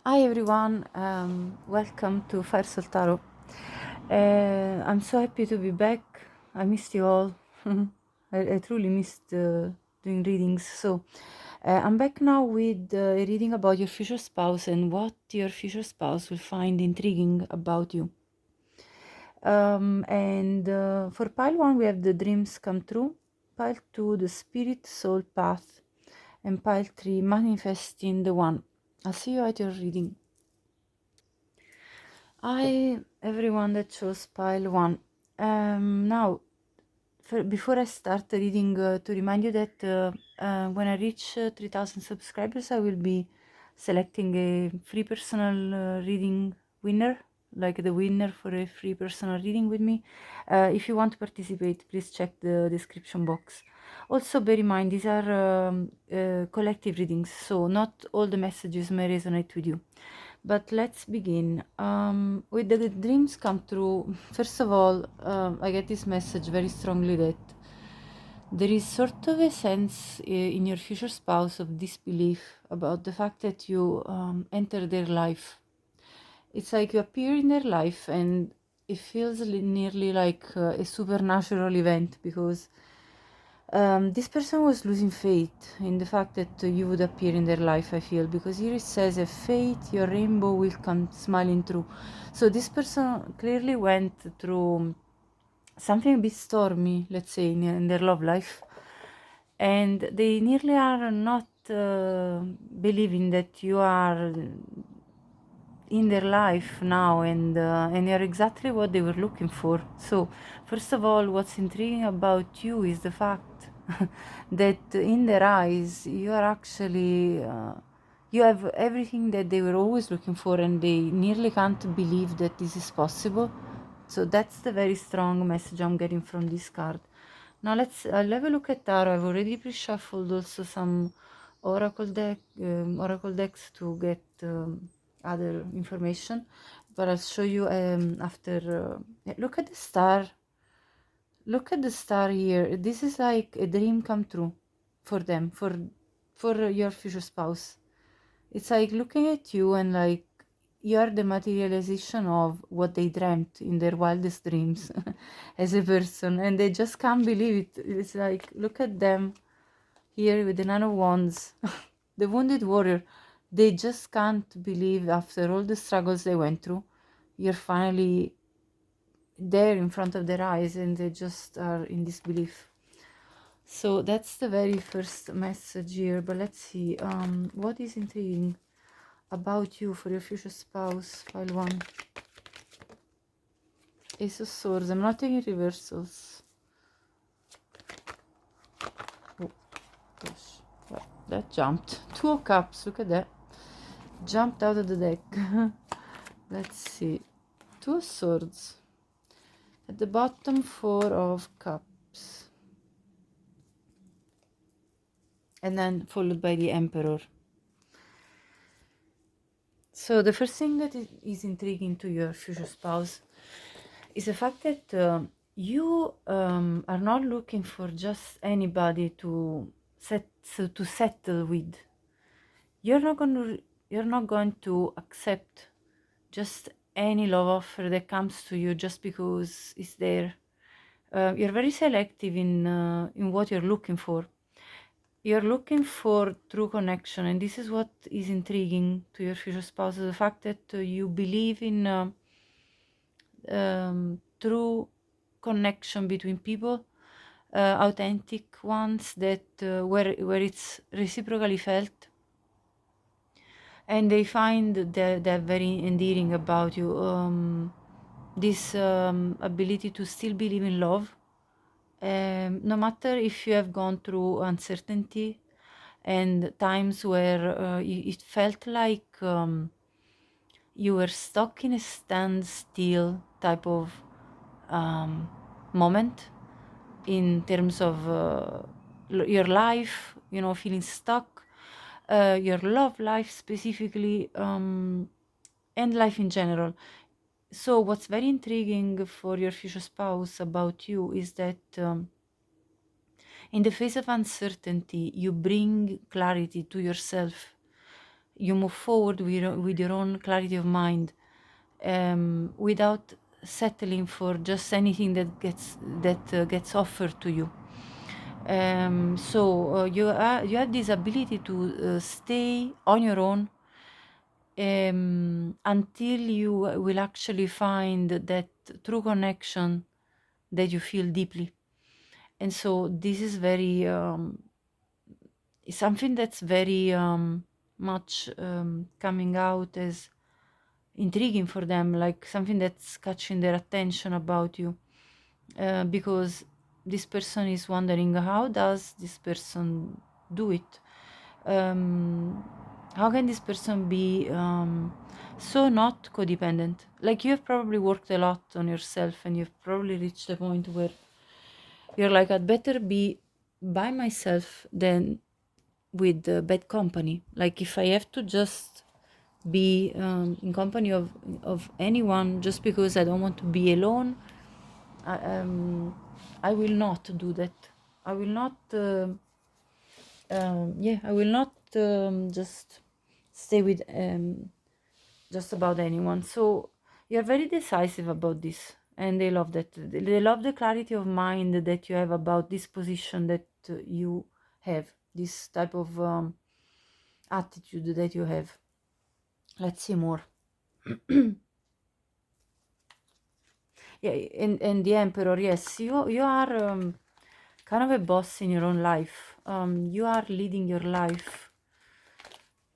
Hi everyone, welcome to Firesoultarot. I'm so happy to be back. I missed you all. I truly missed doing readings. I'm back now with a reading about your future spouse and what your future spouse will find intriguing about you. And for pile 1, we have the dreams come true. Pile 2, the spirit soul path. And pile 3, manifesting the one. I'll see you at your reading. Hi, everyone that chose pile 1. Now, before I start the reading, to remind you that when I reach 3000 subscribers, I will be selecting a free personal reading winner, like the winner for a free personal reading with me. If you want to participate, please check the description box. Also, bear in mind, these are collective readings, so not all the messages may resonate with you. But let's begin. With the dreams come true, first of all, I get this message very strongly that there is sort of a sense in your future spouse of disbelief about the fact that you enter their life. It's like you appear in their life and it feels nearly like a supernatural event because this person was losing faith in the fact that you would appear in their life, I feel, because here it says, a fate, your rainbow will come smiling through. So this person clearly went through something a bit stormy, let's say, in their love life. And they nearly are not believing that you are in their life now, and you're exactly what they were looking for. So first of all, what's intriguing about you is the fact that in their eyes you are actually you have everything that they were always looking for, and they nearly can't believe that this is possible. So that's the very strong message I'm getting from this card. Now I'll have a look at tarot. I've already pre-shuffled also some oracle decks to get other information, but I'll show you after. Look at the star. Look at the star here. This is like a dream come true for them, for your future spouse. It's like looking at you and like you are the materialization of what they dreamt in their wildest dreams as a person, and they just can't believe it. It's like, look at them here with the Nine of Wands, the wounded warrior. They just can't believe after all the struggles they went through, you're finally there in front of their eyes, and they just are in disbelief. So that's the very first message here. But let's see, what is intriguing about you for your future spouse. Pile 1, Ace of Swords. I'm not taking reversals. Oh gosh, well, that jumped. 2 of Cups, look at that, jumped out of the deck. Let's see, 2 of Swords at the bottom, 4 of Cups, and then followed by the Emperor. So the first thing that is intriguing to your future spouse is the fact that you are not looking for just anybody to settle with. You're not going to accept just any love offer that comes to you just because it's there. You're very selective in what you're looking for. You're looking for true connection, and this is what is intriguing to your future spouse: the fact that you believe in true connection between people, authentic ones that where it's reciprocally felt, and they find that very endearing about you. This ability to still believe in love, no matter if you have gone through uncertainty and times where it felt like you were stuck in a standstill type of moment in terms of your life, feeling stuck, your love life specifically, and life in general. So what's very intriguing for your future spouse about you is that in the face of uncertainty, you bring clarity to yourself. you move forward with your own clarity of mind, without settling for just anything that gets offered to you. So you have this ability to stay on your own, until you will actually find that true connection that you feel deeply. And so this is very something that's very much coming out as intriguing for them, like something that's catching their attention about you, because this person is wondering, how does this person do it? How can this person be so not codependent? Like, you have probably worked a lot on yourself, and you've probably reached a point where you're like, I'd better be by myself than with bad company. Like, if I have to just be in company of anyone just because I don't want to be alone, I will not do that. I will not. I will not just stay with just about anyone. So you're very decisive about this, and they love that. They love the clarity of mind that you have about this position that you have, this type of attitude that you have. Let's see more. Yeah, and the Emperor, yes, you are kind of a boss in your own life. You are leading your life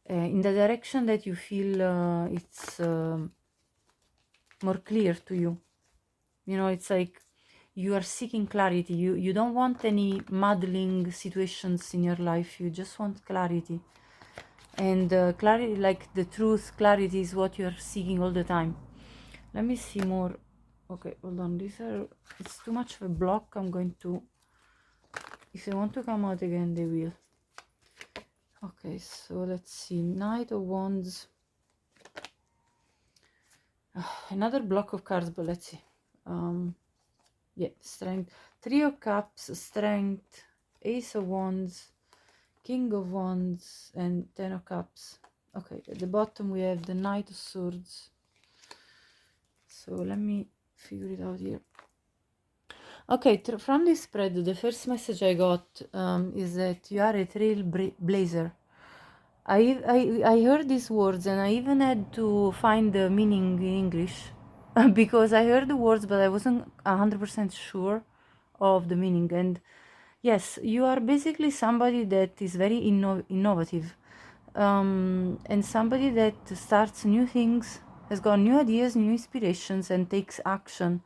in the direction that you feel it's more clear to you. You know, it's like you are seeking clarity. You don't want any muddling situations in your life. You just want clarity. And clarity, like the truth, clarity is what you're seeking all the time. Let me see more. Okay, hold on. It's too much of a block. I'm going to, if they want to come out again, they will. Okay, so let's see. Knight of Wands. Another block of cards, but let's see. Yeah, Strength. Three of Cups, Strength, Ace of Wands, King of Wands, and Ten of Cups. Okay, at the bottom we have the Knight of Swords. So let me figure it out here. Okay, from this spread, the first message I got is that you are a trailblazer. I heard these words, and I even had to find the meaning in English because I heard the words, but I wasn't 100% sure of the meaning. And yes, you are basically somebody that is very innovative, and somebody that starts new things, has got new ideas, new inspirations, and takes action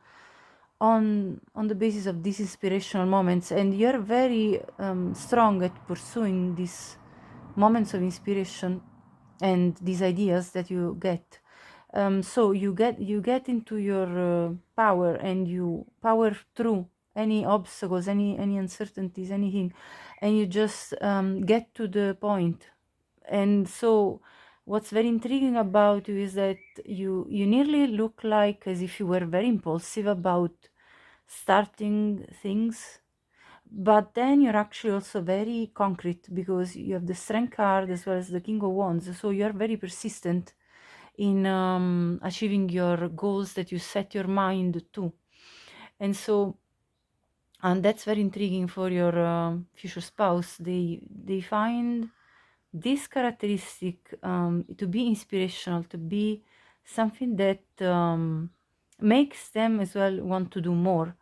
on the basis of these inspirational moments. And you're very strong at pursuing these moments of inspiration and these ideas that you get. So you get into your power, and you power through any obstacles, any uncertainties, anything, and you just get to the point. And so what's very intriguing about you is that you nearly look like as if you were very impulsive about starting things, but then you're actually also very concrete, because you have the Strength card as well as the King of Wands. So you're very persistent in achieving your goals that you set your mind to. And so, and that's very intriguing for your future spouse. They find this characteristic to be inspirational, to be something that makes them as well want to do more,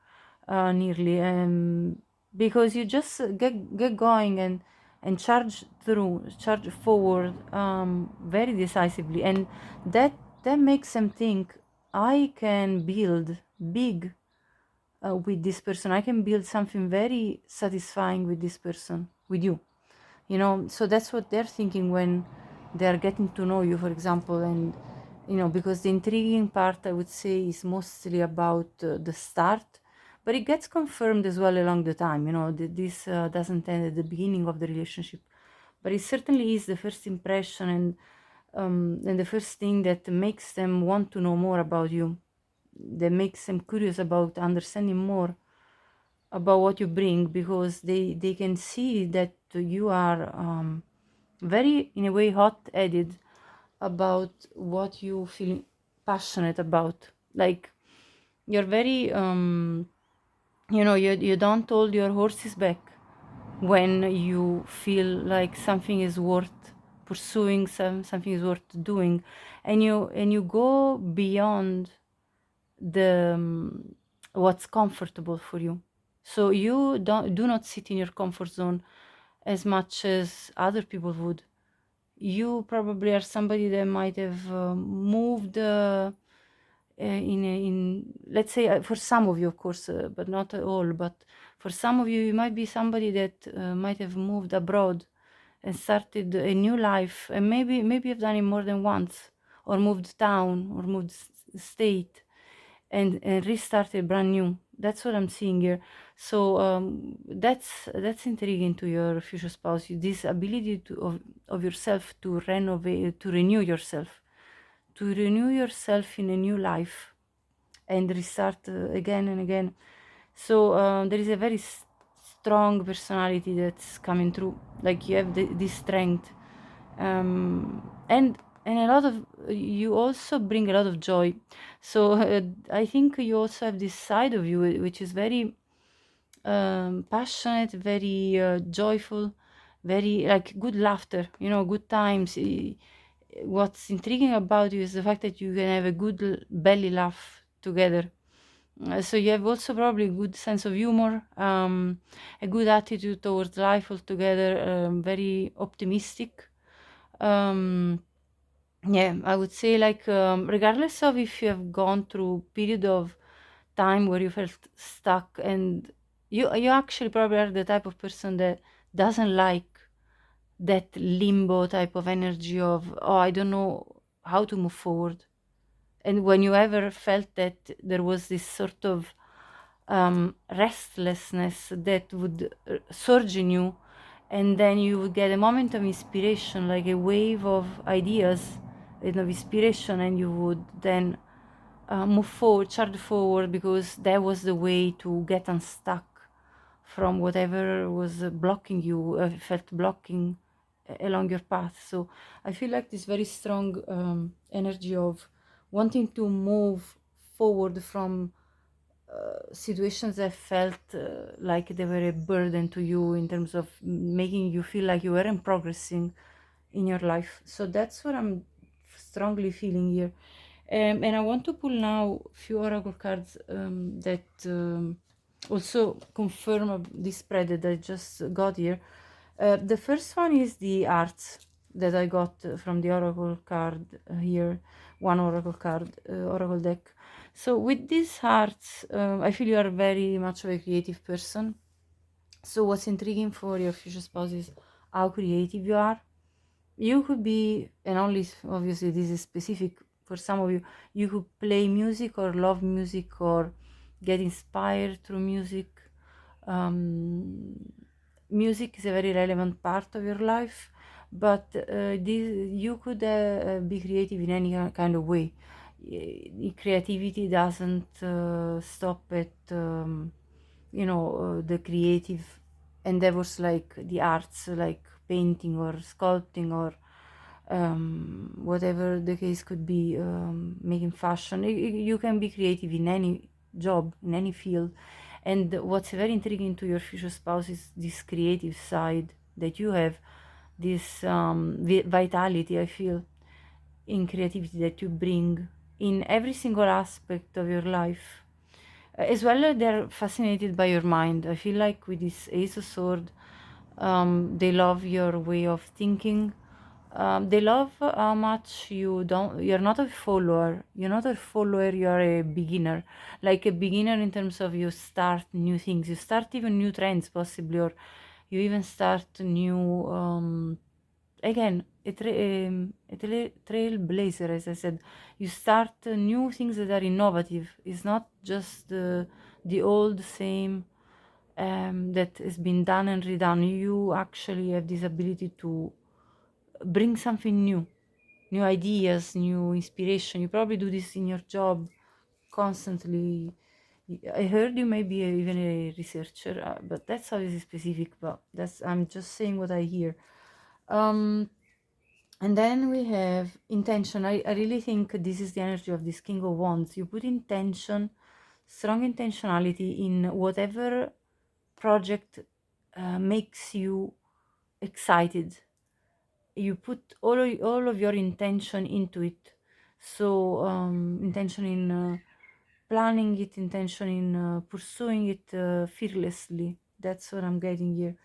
nearly, because you just get going and charge forward very decisively, and that makes them think, I can build big with this person. I can build something very satisfying with this person, with you. You know, so that's what they're thinking when they're getting to know you, for example. And you know, because the intriguing part, I would say, is mostly about the start, but it gets confirmed as well along the time. You know, this doesn't end at the beginning of the relationship, but it certainly is the first impression, and the first thing that makes them want to know more about you, that makes them curious about understanding more about what you bring, because they can see that you are very, in a way, hot-headed about what you feel passionate about. Like, you're very, you don't hold your horses back when you feel like something is worth pursuing, something is worth doing, and you go beyond the what's comfortable for you. So you do not sit in your comfort zone as much as other people would. You probably are somebody that might have moved in let's say, for some of you, of course, but not all, but for some of you, you might be somebody that might have moved abroad and started a new life, and maybe you've done it more than once, or moved town, or moved state, and restarted brand new. That's what I'm seeing here. So that's intriguing to your future spouse. This ability of yourself to renovate, to renew yourself, in a new life, and restart again and again. So there is a very strong personality that's coming through. Like, you have this strength, and a lot of, you also bring a lot of joy. So I think you also have this side of you which is very passionate, very joyful, very, like, good laughter, good times. What's intriguing about you is the fact that you can have a good belly laugh together. So you have also probably a good sense of humor, a good attitude towards life altogether, very optimistic. Yeah, I would say, like, regardless of if you have gone through period of time where you felt stuck, and you actually probably are the type of person that doesn't like that limbo type of energy of, oh, I don't know how to move forward. And when you ever felt that there was this sort of restlessness that would surge in you, and then you would get a moment of inspiration, like a wave of ideas and of inspiration, and you would then move forward, charge forward, because that was the way to get unstuck from whatever was blocking you, felt blocking along your path. So I feel like this very strong energy of wanting to move forward from situations that felt like they were a burden to you, in terms of making you feel like you weren't progressing in your life. So that's what I'm strongly feeling here. And I want to pull now a few oracle cards that also confirm this spread that I just got here. The first one is the arts that I got from the oracle card here, one oracle card, oracle deck. So with these hearts, I feel you are very much of a creative person. So what's intriguing for your future spouse is how creative you are. You could be, and only obviously this is specific for some of you, you could play music or love music or get inspired through music. Music is a very relevant part of your life, but you could be creative in any kind of way. Creativity doesn't stop at the creative endeavors, like the arts, like painting or sculpting, or whatever the case could be, making fashion. You can be creative in any job, in any field. And what's very intriguing to your future spouse is this creative side that you have, this vitality, I feel, in creativity that you bring in every single aspect of your life. As well, they're fascinated by your mind. I feel like with this Ace of Sword, they love your way of thinking. They love how much you're not a follower. You're not a follower, you're a beginner. Like a beginner in terms of you start new things. You start even new trends, possibly, or you even start new, again, a trailblazer, as I said. You start new things that are innovative. It's not just the old same that has been done and redone. You actually have this ability to bring something new, new ideas, new inspiration. You probably do this in your job constantly. I heard you may be even a researcher, but that's obviously specific. But I'm just saying what I hear. And then we have intention. I really think this is the energy of this King of Wands. You put intention, strong intentionality in whatever project makes you excited. You put all of your intention into it. So intention in planning it, intention in pursuing it fearlessly. That's what I'm getting here.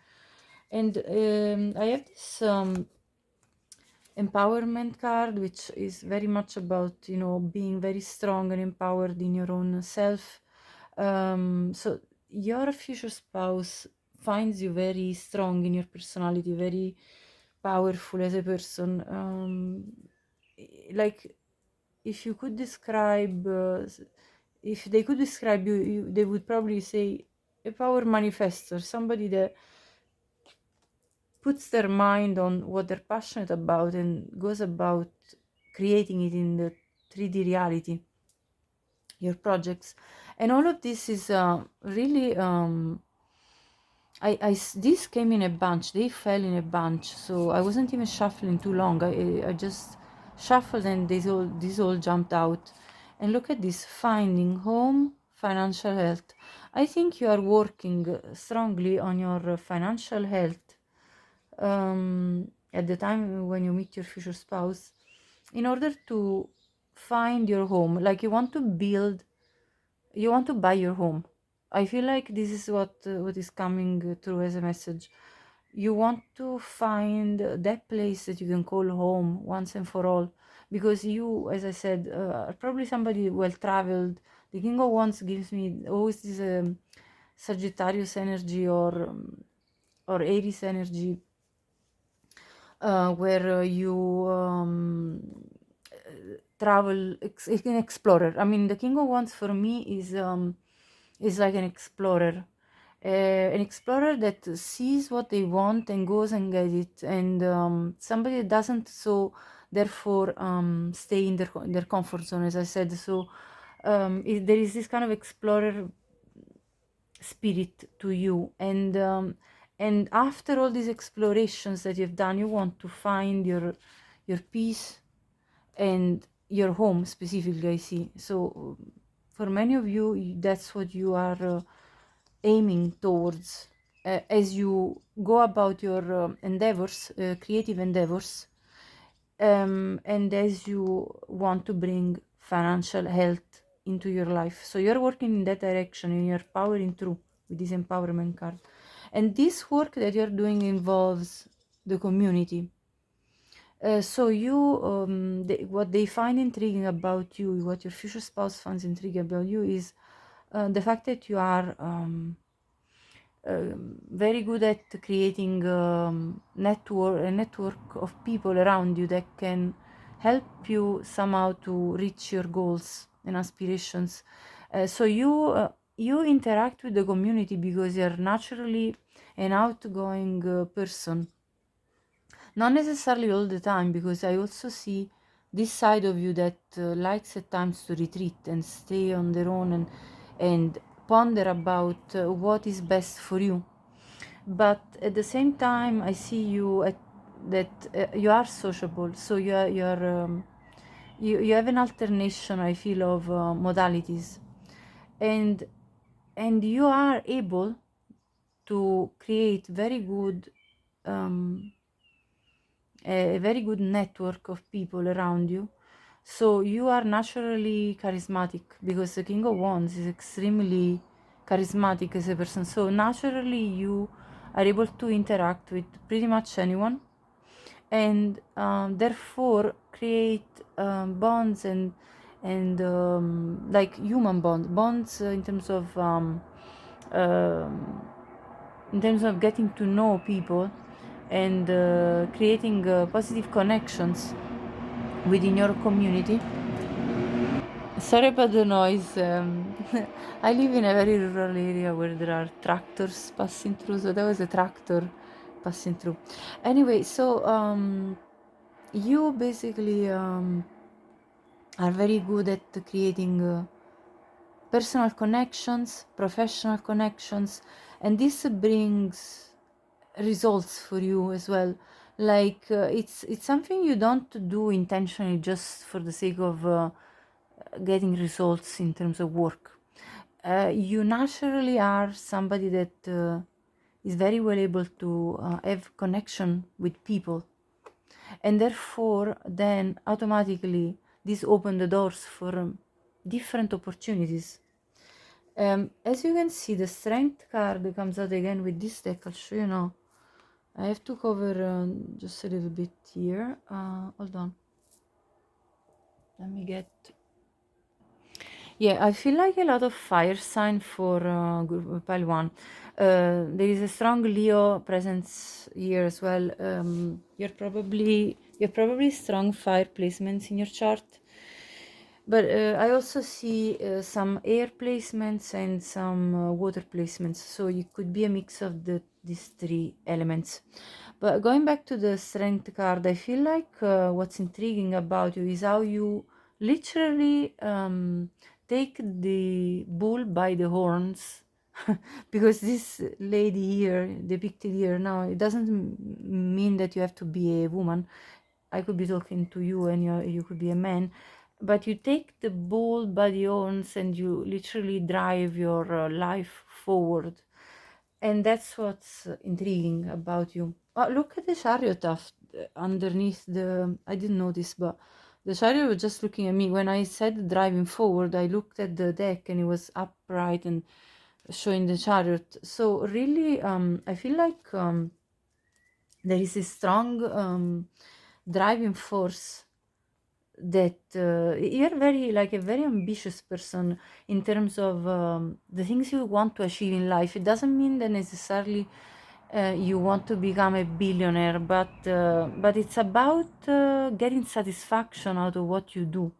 And I have this empowerment card, which is very much about, you know, being very strong and empowered in your own self. So your future spouse finds you very strong in your personality, very powerful as a person. Like, if you could describe, if they could describe you, they would probably say a power manifester, somebody that puts their mind on what they're passionate about and goes about creating it in the 3D reality, your projects. And all of this is really these came in a bunch, they fell in a bunch, so I wasn't even shuffling too long. I just shuffled and these all jumped out. And look at this: finding home, financial health. I think you are working strongly on your financial health at the time when you meet your future spouse, in order to find your home. Like, you want to buy your home. I feel like this is what is coming through as a message. You want to find that place that you can call home once and for all, because you, as I said, are probably somebody well traveled. The King of Wands gives me always this Sagittarius energy, or Aries energy, where you travel, an explorer. I mean, the King of Wands for me is like an explorer, an explorer that sees what they want and goes and get it, and somebody that doesn't, so therefore stay in their comfort zone, as I said. So there is this kind of explorer spirit to you, and after all these explorations that you've done, you want to find your peace and your home specifically, I see. So for many of you, that's what you are aiming towards as you go about your endeavors, creative endeavors, and as you want to bring financial health into your life. So you're working in that direction, and you're powering through with this empowerment card. And this work that you're doing involves the community. So you, what they find intriguing about you, what your future spouse finds intriguing about you, is the fact that you are very good at creating a network of people around you that can help you somehow to reach your goals and aspirations. So you interact with the community because you're naturally an outgoing person. Not necessarily all the time, because I also see this side of you that likes at times to retreat and stay on their own, and ponder about what is best for you. But at the same time, I see you that you are sociable, so you have an alternation, I feel, of modalities, and you are able to create a very good network of people around you. So you are naturally charismatic, because the King of Wands is extremely charismatic as a person. So naturally you are able to interact with pretty much anyone, and therefore create bonds and like human bonds um, in terms of getting to know people, and creating positive connections within your community. Sorry about the noise. I live in a very rural area where there are tractors passing through, so there was a tractor passing through. Anyway, so you basically are very good at creating personal connections, professional connections, and this brings results for you as well. Like it's something you don't do intentionally just for the sake of getting results in terms of work. You naturally are somebody that is very well able to have connection with people, and therefore then automatically this open the doors for different opportunities. As you can see, the strength card comes out again with this deck. I'll show you now. I have to cover just a little bit here. Hold on. Let me get. Yeah, I feel like a lot of fire sign for pile one. There is a strong Leo presence here as well. You're probably strong fire placements in your chart. But I also see some air placements and some water placements, so it could be a mix of these three elements. But going back to the strength card, I feel like what's intriguing about you is how you literally take the bull by the horns. Because this lady here, depicted here now, it doesn't mean that you have to be a woman. I could be talking to you and you could be a man, but you take the bull by the horns and you literally drive your life forward. And that's what's intriguing about you. Oh, look at the chariot underneath the. I didn't notice, but the chariot was just looking at me. When I said driving forward, I looked at the deck and it was upright and showing the chariot. So really, I feel like there is a strong driving force that you're very like a very ambitious person in terms of the things you want to achieve in life. It doesn't mean that necessarily you want to become a billionaire, but it's about getting satisfaction out of what you do,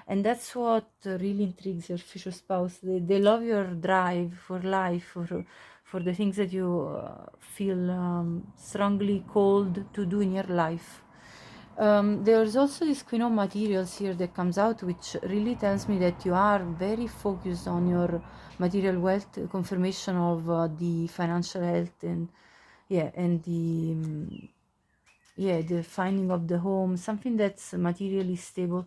and that's what really intrigues your future spouse. They love your drive for life, for the things that you feel strongly called to do in your life. There's also this Queen of Materials here that comes out, which really tells me that you are very focused on your material wealth, confirmation of the financial health, and yeah, and the finding of the home, something that's materially stable.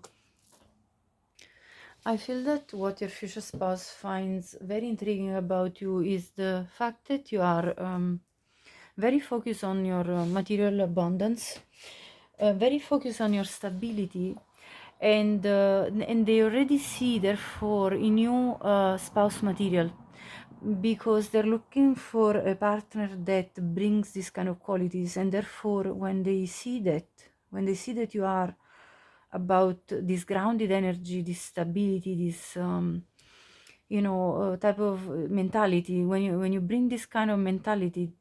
I feel that what your future spouse finds very intriguing about you is the fact that you are very focused on your material abundance, very focused on your stability, and they already see therefore in you spouse material, because they're looking for a partner that brings these kind of qualities, and therefore when they see that you are about this grounded energy, this stability, this type of mentality, when you bring this kind of mentality,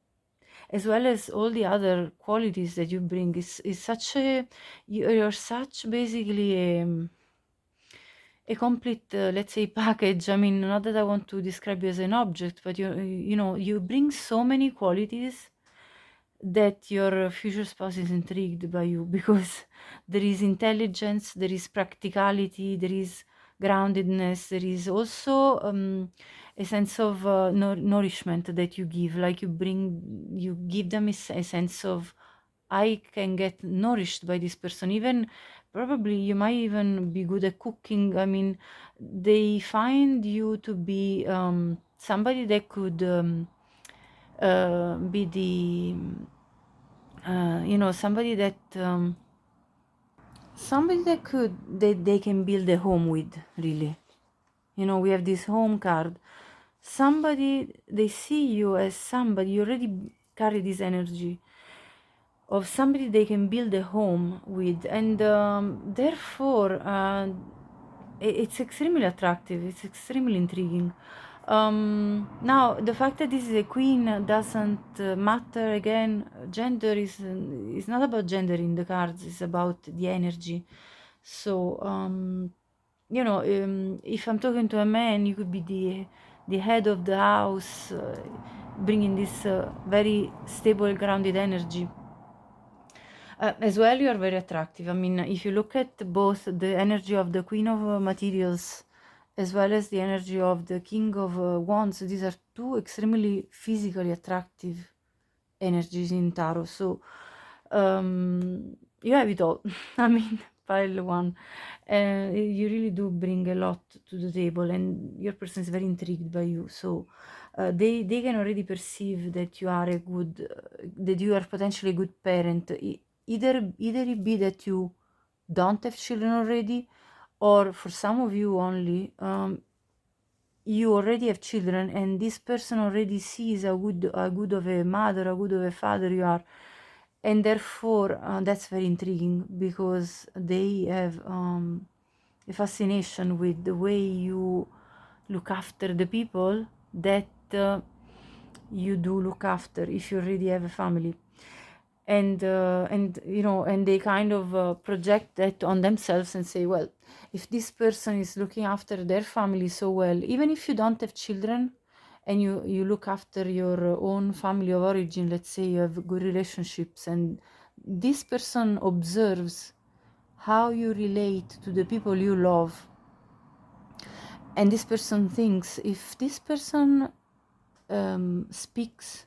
as well as all the other qualities that you bring, is such you're such basically a complete, let's say, package. I mean, not that I want to describe you as an object, but you bring so many qualities that your future spouse is intrigued by you, because there is intelligence, there is practicality, there is groundedness, there is also a sense of nourishment that you give. Like you give them a sense of, I can get nourished by this person. Even probably you might even be good at cooking. I mean, they find you to be somebody that could be the somebody that they can build a home with, really. We have this home card. Somebody, they see you as somebody, you already carry this energy of somebody they can build a home with, and therefore it's extremely attractive, it's extremely intriguing. Now, the fact that this is a queen doesn't matter. Again, gender is not about gender in the cards, it's about the energy. So if I'm talking to a man, you could be the head of the house, bringing this very stable, grounded energy. As well, you are very attractive. I mean, if you look at both the energy of the Queen of Materials as well as the energy of the King of Wands, these are two extremely physically attractive energies in tarot. So You have it all. I mean, pile one. You really do bring a lot to the table, and your person is very intrigued by you. So they can already perceive that you are a good, that you are potentially a good parent. Either it be that you don't have children already, or for some of you only, you already have children, and this person already sees how good of a mother, how good of a father you are, and therefore that's very intriguing, because they have a fascination with the way you look after the people that you do look after if you already have a family. And you know, and they kind of project that on themselves and say, well, if this person is looking after their family so well, even if you don't have children, and you look after your own family of origin, let's say you have good relationships, and this person observes how you relate to the people you love, and this person thinks, if this person speaks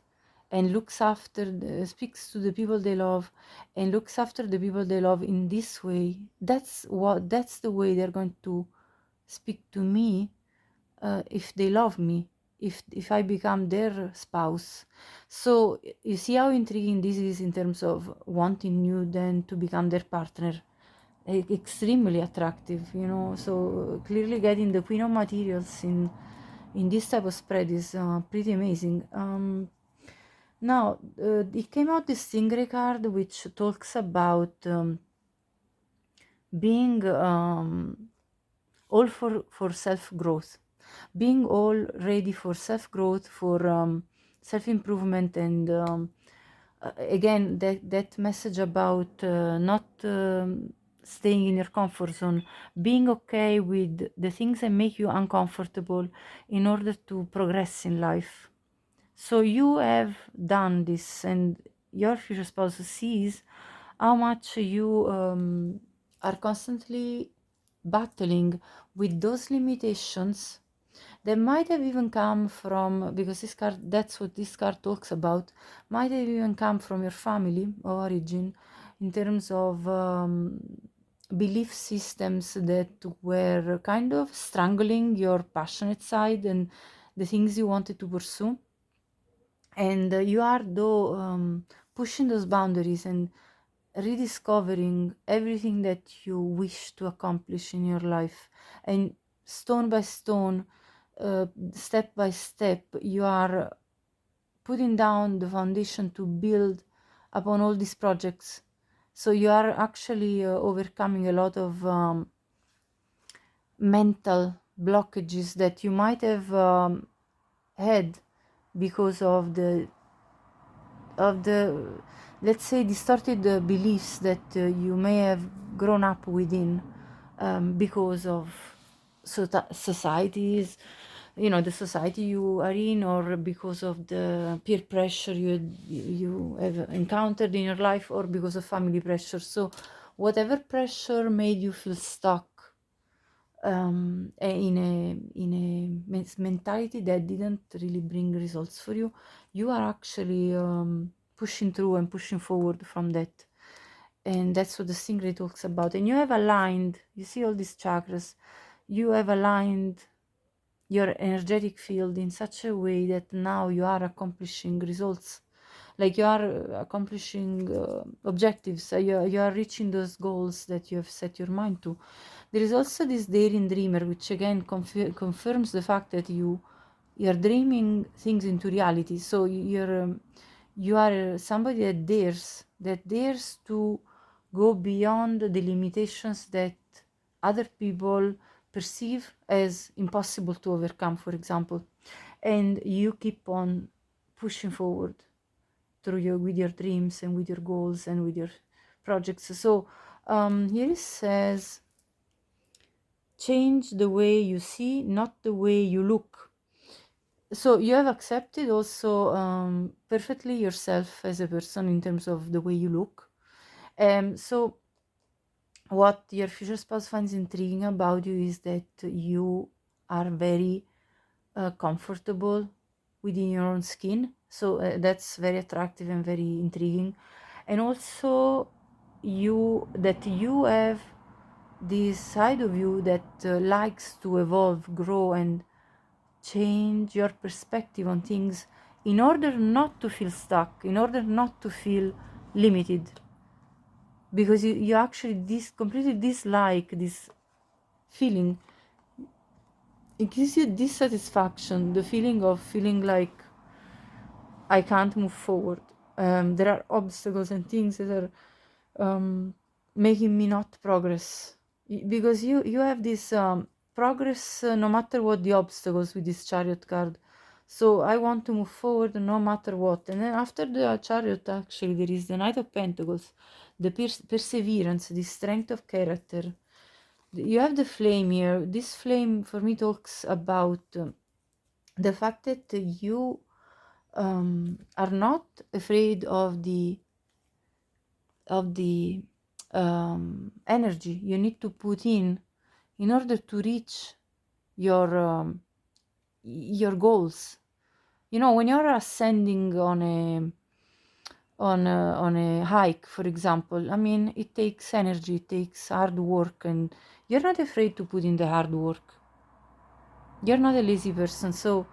and looks after speaks to the people they love, and looks after the people they love in this way, that's the way they're going to speak to me, if they love me, if I become their spouse. So you see how intriguing this is in terms of wanting you then to become their partner. Extremely attractive, you know. So clearly getting the queen of materials in this type of spread is pretty amazing. Now it came out this Stingray card, which talks about being all for self-growth, being all ready for self-growth, for self-improvement, and again, that message about not staying in your comfort zone, being okay with the things that make you uncomfortable in order to progress in life. So you have done this, and your future spouse sees how much you are constantly battling with those limitations that might have even come from, because this card, that's what this card talks about, might have even come from your family of origin, in terms of belief systems that were kind of strangling your passionate side and the things you wanted to pursue. And you are, though, pushing those boundaries and rediscovering everything that you wish to accomplish in your life, and stone by stone, step by step, you are putting down the foundation to build upon all these projects. So you are actually overcoming a lot of mental blockages that you might have had because of the let's say distorted beliefs that you may have grown up within, because of societies, you know, the society you are in, or because of the peer pressure you have encountered in your life, or because of family pressure. So whatever pressure made you feel stuck in a mentality that didn't really bring results for you, you are actually pushing through and pushing forward from that. And that's what the Stingray talks about. And you have aligned, you see all these chakras, you have aligned your energetic field in such a way that now you are accomplishing results, like you are accomplishing objectives. You are reaching those goals that you have set your mind to. There is also this daring dreamer, which again confirms the fact that you're dreaming things into reality. So you are somebody that dares to go beyond the limitations that other people perceive as impossible to overcome, for example, and you keep on pushing forward with your dreams and with your goals and with your projects. So here it says, change the way you see, not the way you look. So you have accepted also perfectly yourself as a person in terms of the way you look. So what your future spouse finds intriguing about you is that you are very comfortable within your own skin. So that's very attractive and very intriguing. and also you have this side of you that likes to evolve, grow, and change your perspective on things in order not to feel stuck, in order not to feel limited, because you actually completely dislike this feeling. It gives you dissatisfaction, the feeling of feeling like I can't move forward. There are obstacles and things that are making me not progress, because you have this progress no matter what the obstacles with this Chariot card. So I want to move forward no matter what. And then after the Chariot, actually, there is the Knight of Pentacles, the perseverance, the strength of character. You have the flame here. This flame for me talks about the fact that you are not afraid of the energy you need to put in order to reach your goals. You know, when you're ascending on a hike, for example, I mean, it takes energy, it takes hard work, and you're not afraid to put in the hard work. You're not a lazy person, so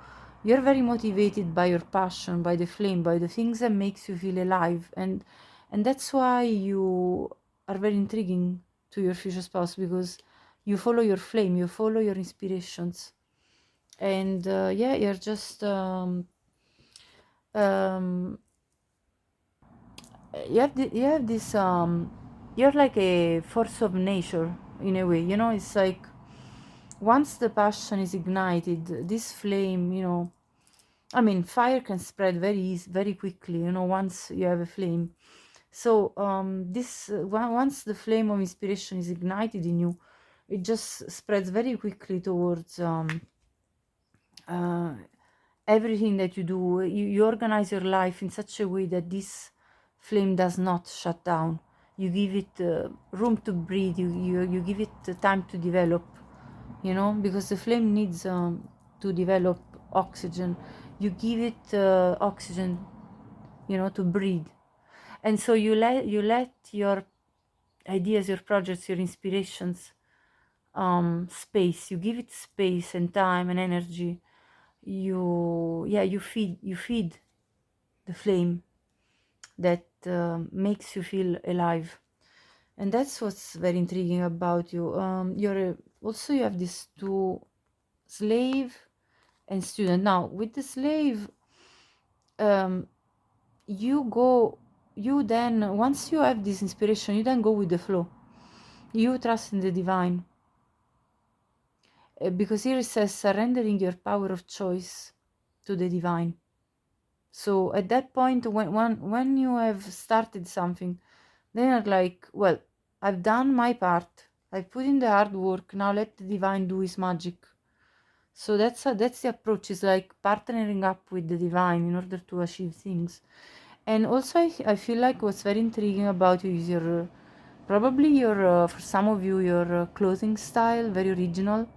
you're very motivated by your passion, by the flame, by the things that makes you feel alive, and that's why you are very intriguing to your future spouse, because you follow your flame, you follow your inspirations, and yeah, you're just um, you have this you're like a force of nature in a way, you know. It's like once the passion is ignited, this flame, you know, I mean, fire can spread very quickly, you know, once you have a flame. So once the flame of inspiration is ignited in you, it just spreads very quickly towards uh, everything that you do. You organize your life in such a way that this flame does not shut down. You give it room to breathe. You give it time to develop, you know, because the flame needs to develop oxygen. You give it oxygen, you know, to breathe. And so you let your ideas, your projects, your inspirations space. You give it space and time and energy. You feed the flame that makes you feel alive. And that's what's very intriguing about you. Also, you have these two, slave and student. Now with the slave, you then, once you have this inspiration, you then go with the flow. You trust in the divine, because here it says surrendering your power of choice to the divine. So at that point, when you have started something, then you're like, well, I've done my part, I've put in the hard work, now let the divine do his magic. So that's the approach. Is like partnering up with the divine in order to achieve things. And also I feel like what's very intriguing about you is your probably your for some of you, your clothing style, very original,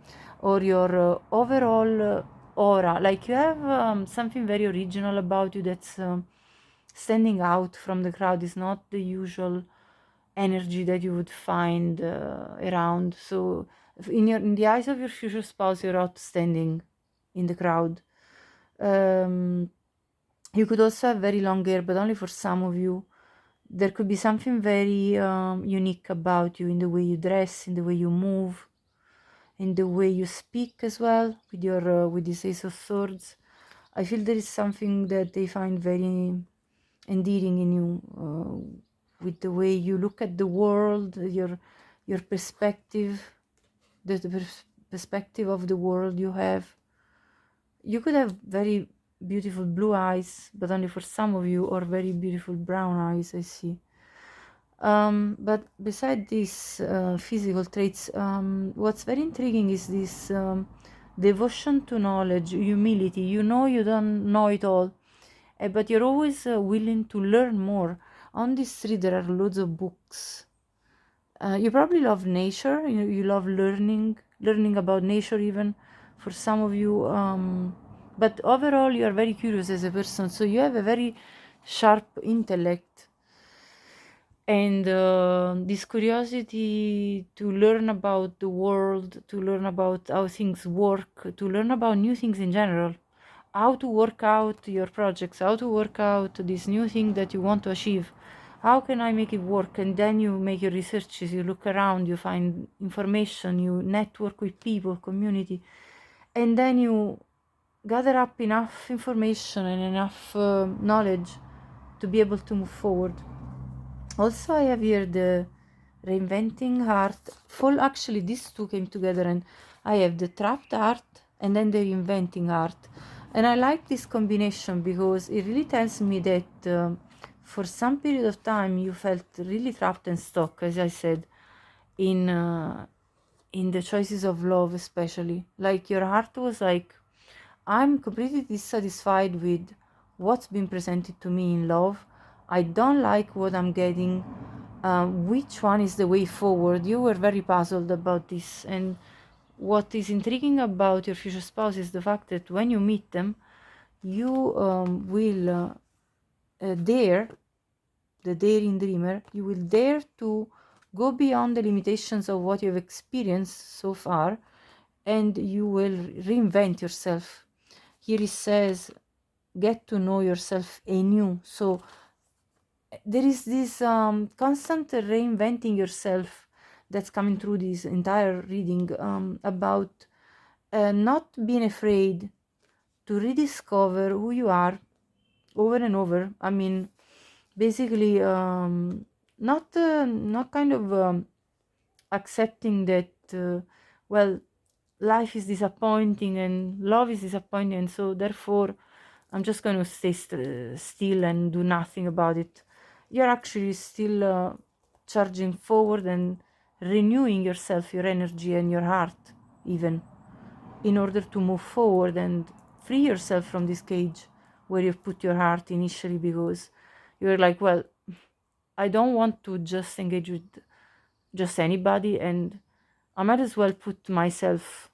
or your overall aura. Like you have something very original about you that's standing out from the crowd. Is not the usual energy that you would find around. So in the eyes of your future spouse, you're outstanding in the crowd. You could also have very long hair, but only for some of you. There could be something very unique about you, in the way you dress, in the way you move, in the way you speak as well, with your with this Ace of Swords. I feel there is something that they find very endearing in you, with the way you look at the world, your perspective, the perspective of the world you have. You could have very beautiful blue eyes, but only for some of you, or very beautiful brown eyes, I see. But beside these physical traits, what's very intriguing is this devotion to knowledge, humility. You know you don't know it all, but you're always willing to learn more. On this street, there are loads of books. You probably love nature. You love learning about nature, even for some of you. But overall, you are very curious as a person, so you have a very sharp intellect. And this curiosity to learn about the world, to learn about how things work, to learn about new things in general, how to work out your projects, how to work out this new thing that you want to achieve. How can I make it work? And then you make your researches, you look around, you find information, you network with people, community, and then you gather up enough information and enough knowledge to be able to move forward. Also, I have here the reinventing heart. Full, actually, these two came together, and I have the trapped heart and then the reinventing heart. And I like this combination because it really tells me that for some period of time you felt really trapped and stuck, as I said, in the choices of love, especially. Like your heart was like, I'm completely dissatisfied with what's been presented to me in love. I don't like what I'm getting. Which one is the way forward? You were very puzzled about this. And what is intriguing about your future spouse is the fact that when you meet them, you will dare, the daring dreamer, you will dare to go beyond the limitations of what you have experienced so far, and you will reinvent yourself. Here it says, get to know yourself anew. So there is this constant reinventing yourself that's coming through this entire reading, about not being afraid to rediscover who you are over and over. I mean, basically, not kind of accepting that well, life is disappointing and love is disappointing, and so therefore I'm just going to stay still and do nothing about it. You're actually still charging forward and renewing yourself, your energy and your heart, even in order to move forward and free yourself from this cage where you've put your heart initially, because you're like, well, I don't want to just engage with just anybody, and I might as well put myself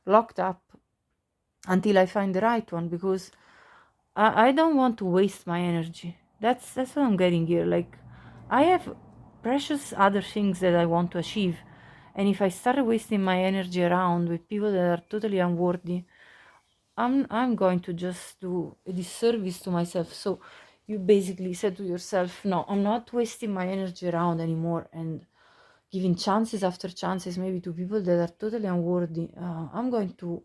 locked up until I find the right one, because I don't want to waste my energy. That's what I'm getting here. Like, I have precious other things that I want to achieve, and if I start wasting my energy around with people that are totally unworthy, I'm going to just do a disservice to myself. So you basically said to yourself, no, I'm not wasting my energy around anymore and giving chances after chances maybe to people that are totally unworthy. I'm going to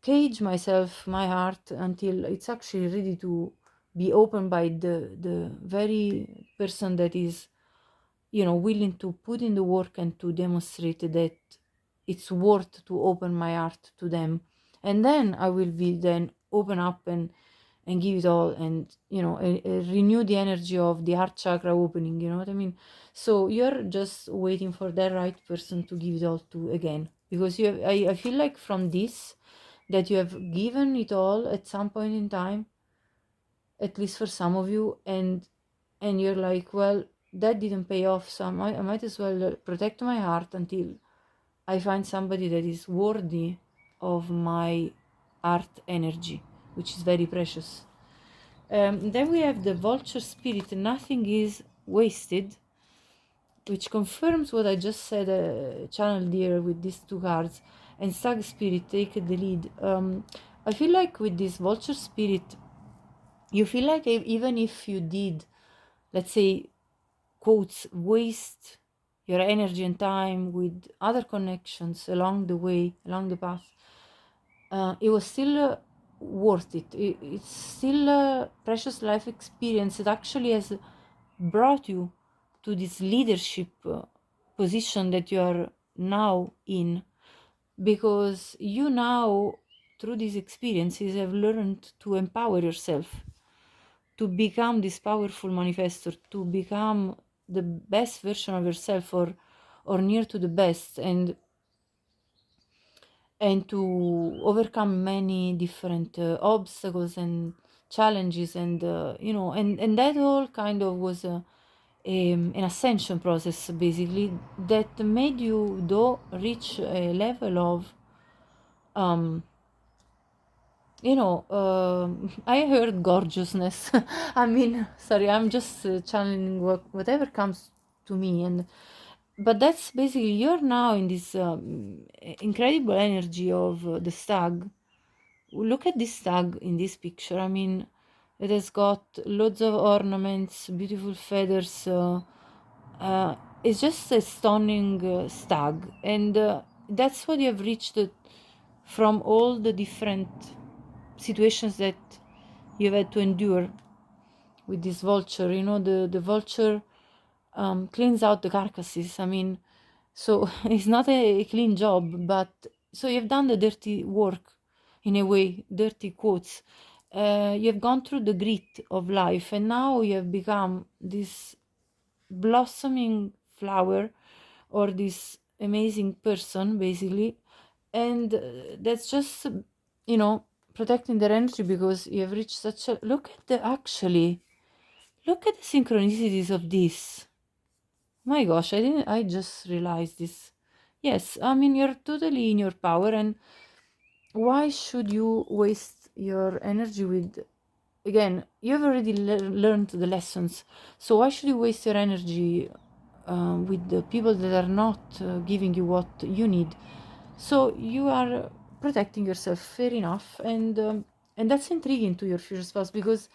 cage myself, my heart, until it's actually ready to be opened by the very person that is, willing to put in the work and to demonstrate that it's worth to open my heart to them. And then I will be then open up and give it all, and renew the energy of the heart chakra opening, you know what I mean? So you're just waiting for that right person to give it all to again, because I feel like from this, that you have given it all at some point in time, at least for some of you, and you're like, well, that didn't pay off, so I might as well protect my heart until I find somebody that is worthy of my art energy, which is very precious. Then we have the vulture spirit, nothing is wasted, which confirms what I just said, channeled here with these two cards. And stag spirit, take the lead. I feel like with this vulture spirit, you feel like even if you did, let's say, quotes, waste your energy and time with other connections along the way, along the path, it was still worth it. It's still a precious life experience. It actually has brought you to this leadership position that you are now in, because you now, through these experiences, have learned to empower yourself, to become this powerful manifestor, to become the best version of yourself, or near to the best, and to overcome many different obstacles and challenges, and and that all kind of was an ascension process, basically, that made you though reach a level of you know, I heard gorgeousness. I mean, sorry, I'm just channeling whatever comes to me, and but that's basically you're now in this incredible energy of the stag. Look at this stag in this picture. I mean, it has got loads of ornaments, beautiful feathers. It's just a stunning stag, and that's what you have reached from all the different situations that you've had to endure with this vulture. You know, the vulture cleans out the carcasses. I mean, so it's not a clean job, but so you've done the dirty work in a way, dirty quotes. You've gone through the grit of life, and now you have become this blossoming flower or this amazing person, basically. And that's just, you know, protecting their energy because you have reached such a look at the actually look at the synchronicities of this. My gosh, I just realized this. Yes, I mean, you're totally in your power, and why should you waste your energy with, again, you've already learned the lessons, so why should you waste your energy with the people that are not giving you what you need? So you are protecting yourself, fair enough, and that's intriguing to your future spouse because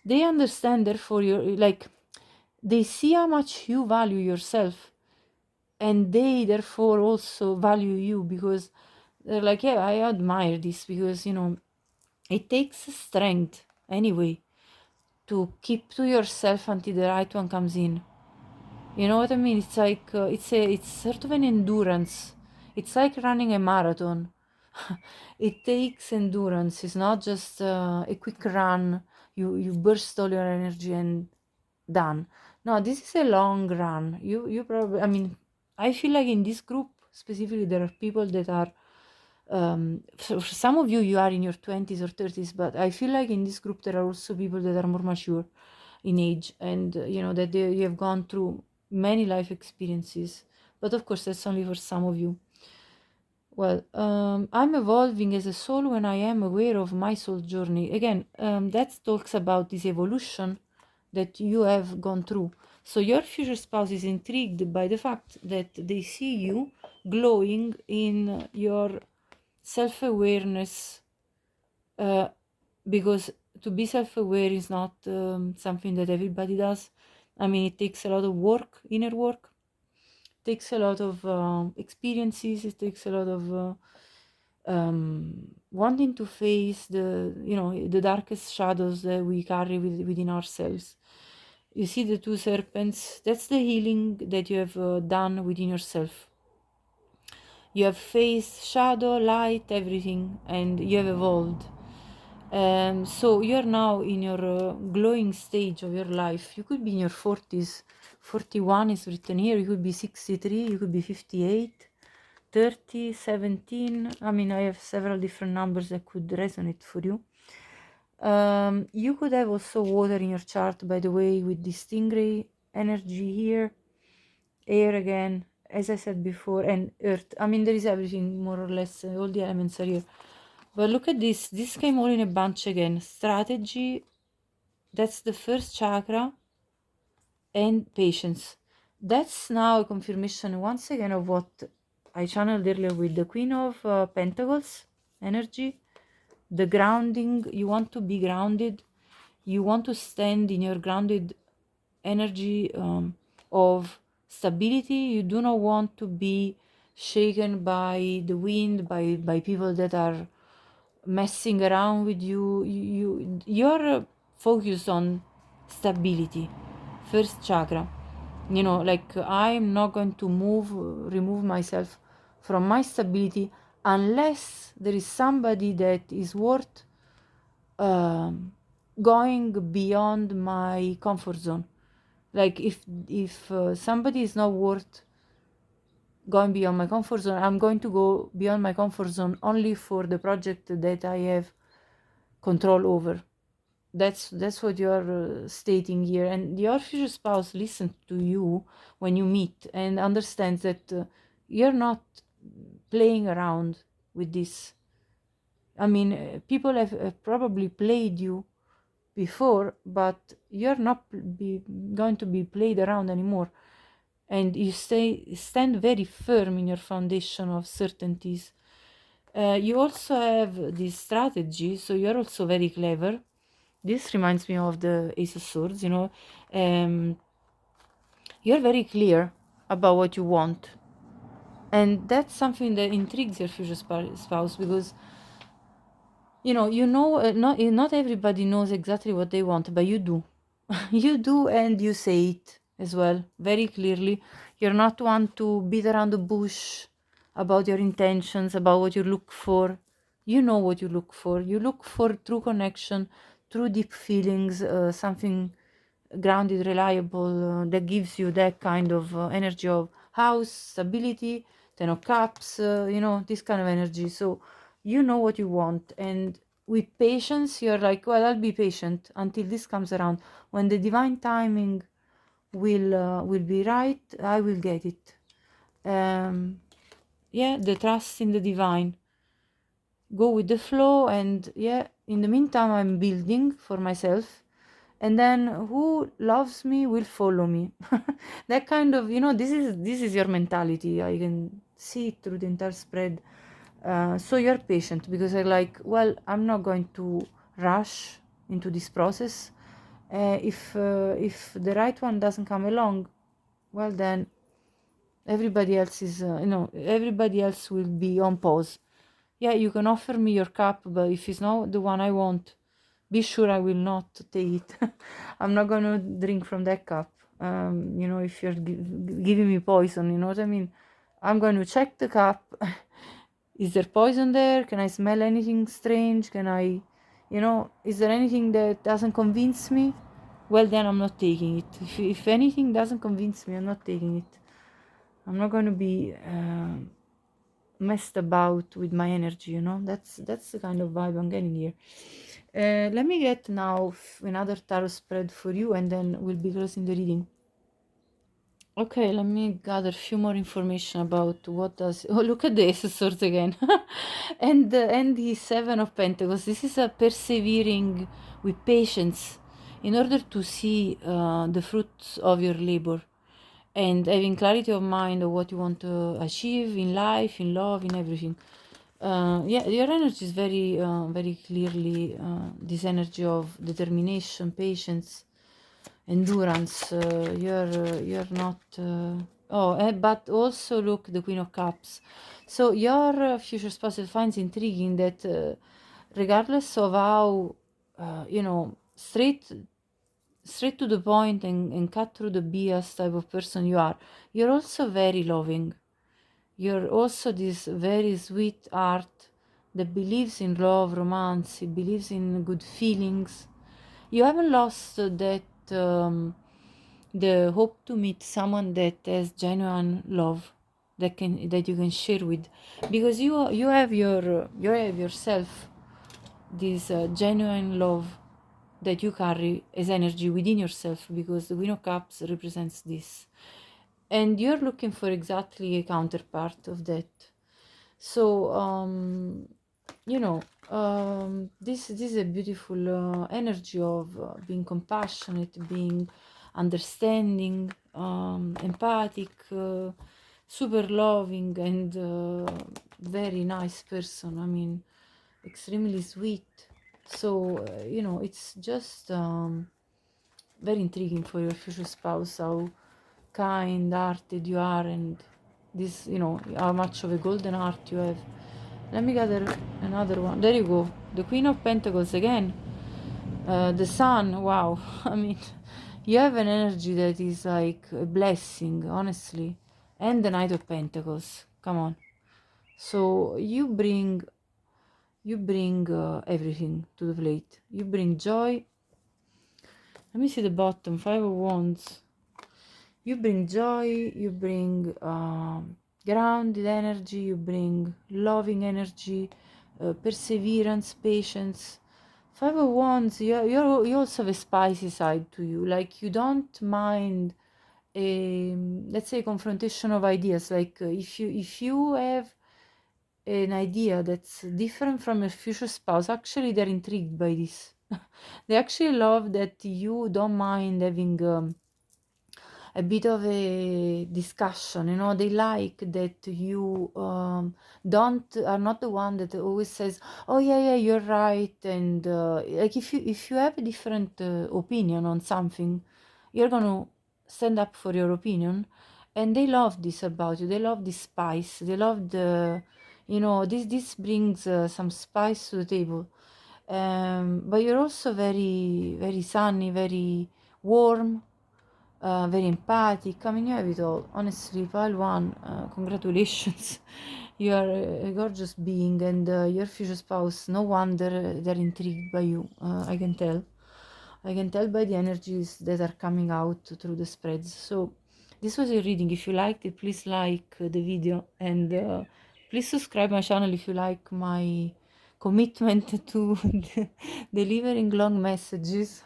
they understand, therefore, you're like, they see how much you value yourself, and they therefore also value you because they're like, yeah, I admire this because, you know, it takes strength anyway to keep to yourself until the right one comes in. You know what I mean? It's like it's sort of an endurance. It's like running a marathon. It takes endurance. It's not just a quick run. You burst all your energy and done. No, this is a long run. You probably, I mean, I feel like in this group specifically there are people that are for some of you, you are in your 20s or 30s, but I feel like in this group there are also people that are more mature in age, and you know that you have gone through many life experiences. But of course, that's only for some of you. Well, I'm evolving as a soul when I am aware of my soul journey. Again, that talks about this evolution that you have gone through. So your future spouse is intrigued by the fact that they see you glowing in your self-awareness, uh, because to be self-aware is not something that everybody does. I mean, it takes a lot of work, inner work. It takes a lot of experiences. It takes a lot of wanting to face the, you know, the darkest shadows that we carry within ourselves. You see the two serpents. That's the healing that you have done within yourself. You have faced shadow, light, everything, and you have evolved. So you're now in your glowing stage of your life. You could be in your 40s. 41 is written here. You could be 63. You could be 58, 30, 17. I mean, I have several different numbers that could resonate for you. You could have also water in your chart, by the way, with this stingray energy here. Air again, as I said before, and earth. I mean, there is everything more or less. All the elements are here. But look at this. This came all in a bunch again. Strategy, that's the first chakra, and patience. That's now a confirmation once again of what I channeled earlier with the Queen of Pentacles energy. The grounding, you want to be grounded. You want to stand in your grounded energy of stability. You do not want to be shaken by the wind, by people that are messing around with you. You're focused on stability, first chakra. You know, like, I'm not going to remove myself from my stability unless there is somebody that is worth um, going beyond my comfort zone. Like, if somebody is not worth going beyond my comfort zone, I'm going to go beyond my comfort zone only for the project that I have control over. That's what you're stating here, and your future spouse listens to you when you meet and understands that you're not playing around with this. I mean, people have probably played you before, but you're not going to be played around anymore, and you stand very firm in your foundation of certainties. You also have this strategy, so you're also very clever. This reminds me of the Ace of Swords, you know. You're very clear about what you want, and that's something that intrigues your future spouse, because not everybody knows exactly what they want, but you do. You do, and you say it as well very clearly. You're not one to beat around the bush about your intentions, about what you look for. You know what you look for. You look for true connection, true deep feelings, something grounded, reliable, that gives you that kind of energy of house, stability, 10 of cups, this kind of energy. So you know what you want, and with patience you're like, well, I'll be patient until this comes around. When the divine timing will be right, I will get it. The trust in the divine, go with the flow, and in the meantime I'm building for myself, and then who loves me will follow me. That kind of, this is your mentality. I can see it through the entire spread. So you're patient, because I'm like, well, I'm not going to rush into this process. If the right one doesn't come along, well, then everybody else everybody else will be on pause. Yeah, you can offer me your cup, but if it's not the one I want, be sure I will not take it. I'm not gonna drink from that cup. If you're giving me poison, you know what I mean? I'm going to check the cup. Is there poison there? Can I smell anything strange? Is there anything that doesn't convince me? Well, then I'm not taking it. If anything doesn't convince me, I'm not taking it. I'm not going to be messed about with my energy, That's the kind of vibe I'm getting here. Let me get now another tarot spread for you, and then we'll be closing the reading. Okay, let me gather a few more information about what does... Oh, look at the Ace of Swords again. and the Seven of Pentacles. This is a persevering with patience in order to see the fruits of your labor, and having clarity of mind of what you want to achieve in life, in love, in everything. Your energy is very very clearly this energy of determination, patience, endurance. You're not but also look, the Queen of Cups. So your future spouse finds intriguing that regardless of how straight to the point and cut through the BS type of person you are, you're also very loving. You're also this very sweet heart that believes in love, romance, it believes in good feelings. You haven't lost the hope to meet someone that has genuine love that you can share with, because you have yourself this genuine love that you carry as energy within yourself, because the Queen of Cups represents this, and you're looking for exactly a counterpart of that. So this is a beautiful energy of being compassionate, being understanding, empathic, super loving, and very nice person. I mean, extremely sweet. So it's just very intriguing for your future spouse, how kind-hearted you are, and this, how much of a golden heart you have. Let me gather another one. There you go, the Queen of Pentacles again. The Sun. Wow. I mean, you have an energy that is like a blessing, honestly. And the Knight of Pentacles, come on. So you bring everything to the plate. You bring joy. Let me see the bottom. Five of Wands. You bring joy, you bring grounded energy, you bring loving energy, perseverance, patience. Five of Wands, you also have a spicy side to you. Like, you don't mind let's say, confrontation of ideas. Like, if you have an idea that's different from your future spouse, actually they're intrigued by this. They actually love that you don't mind having a bit of a discussion, you know. They like that you don't are not the one that always says, oh yeah, yeah, you're right, and like if you have a different opinion on something, you're gonna stand up for your opinion. And they love this about you. They love this spice. They love the, you know, this brings some spice to the table. But you're also very, very sunny, very warm, very empathic. I mean, you have it all. Honestly, pile one, congratulations. You are a gorgeous being, and your future spouse, no wonder they're intrigued by you. I can tell. I can tell by the energies that are coming out through the spreads. So, this was your reading. If you liked it, please like the video, and please subscribe my channel if you like my commitment to delivering long messages.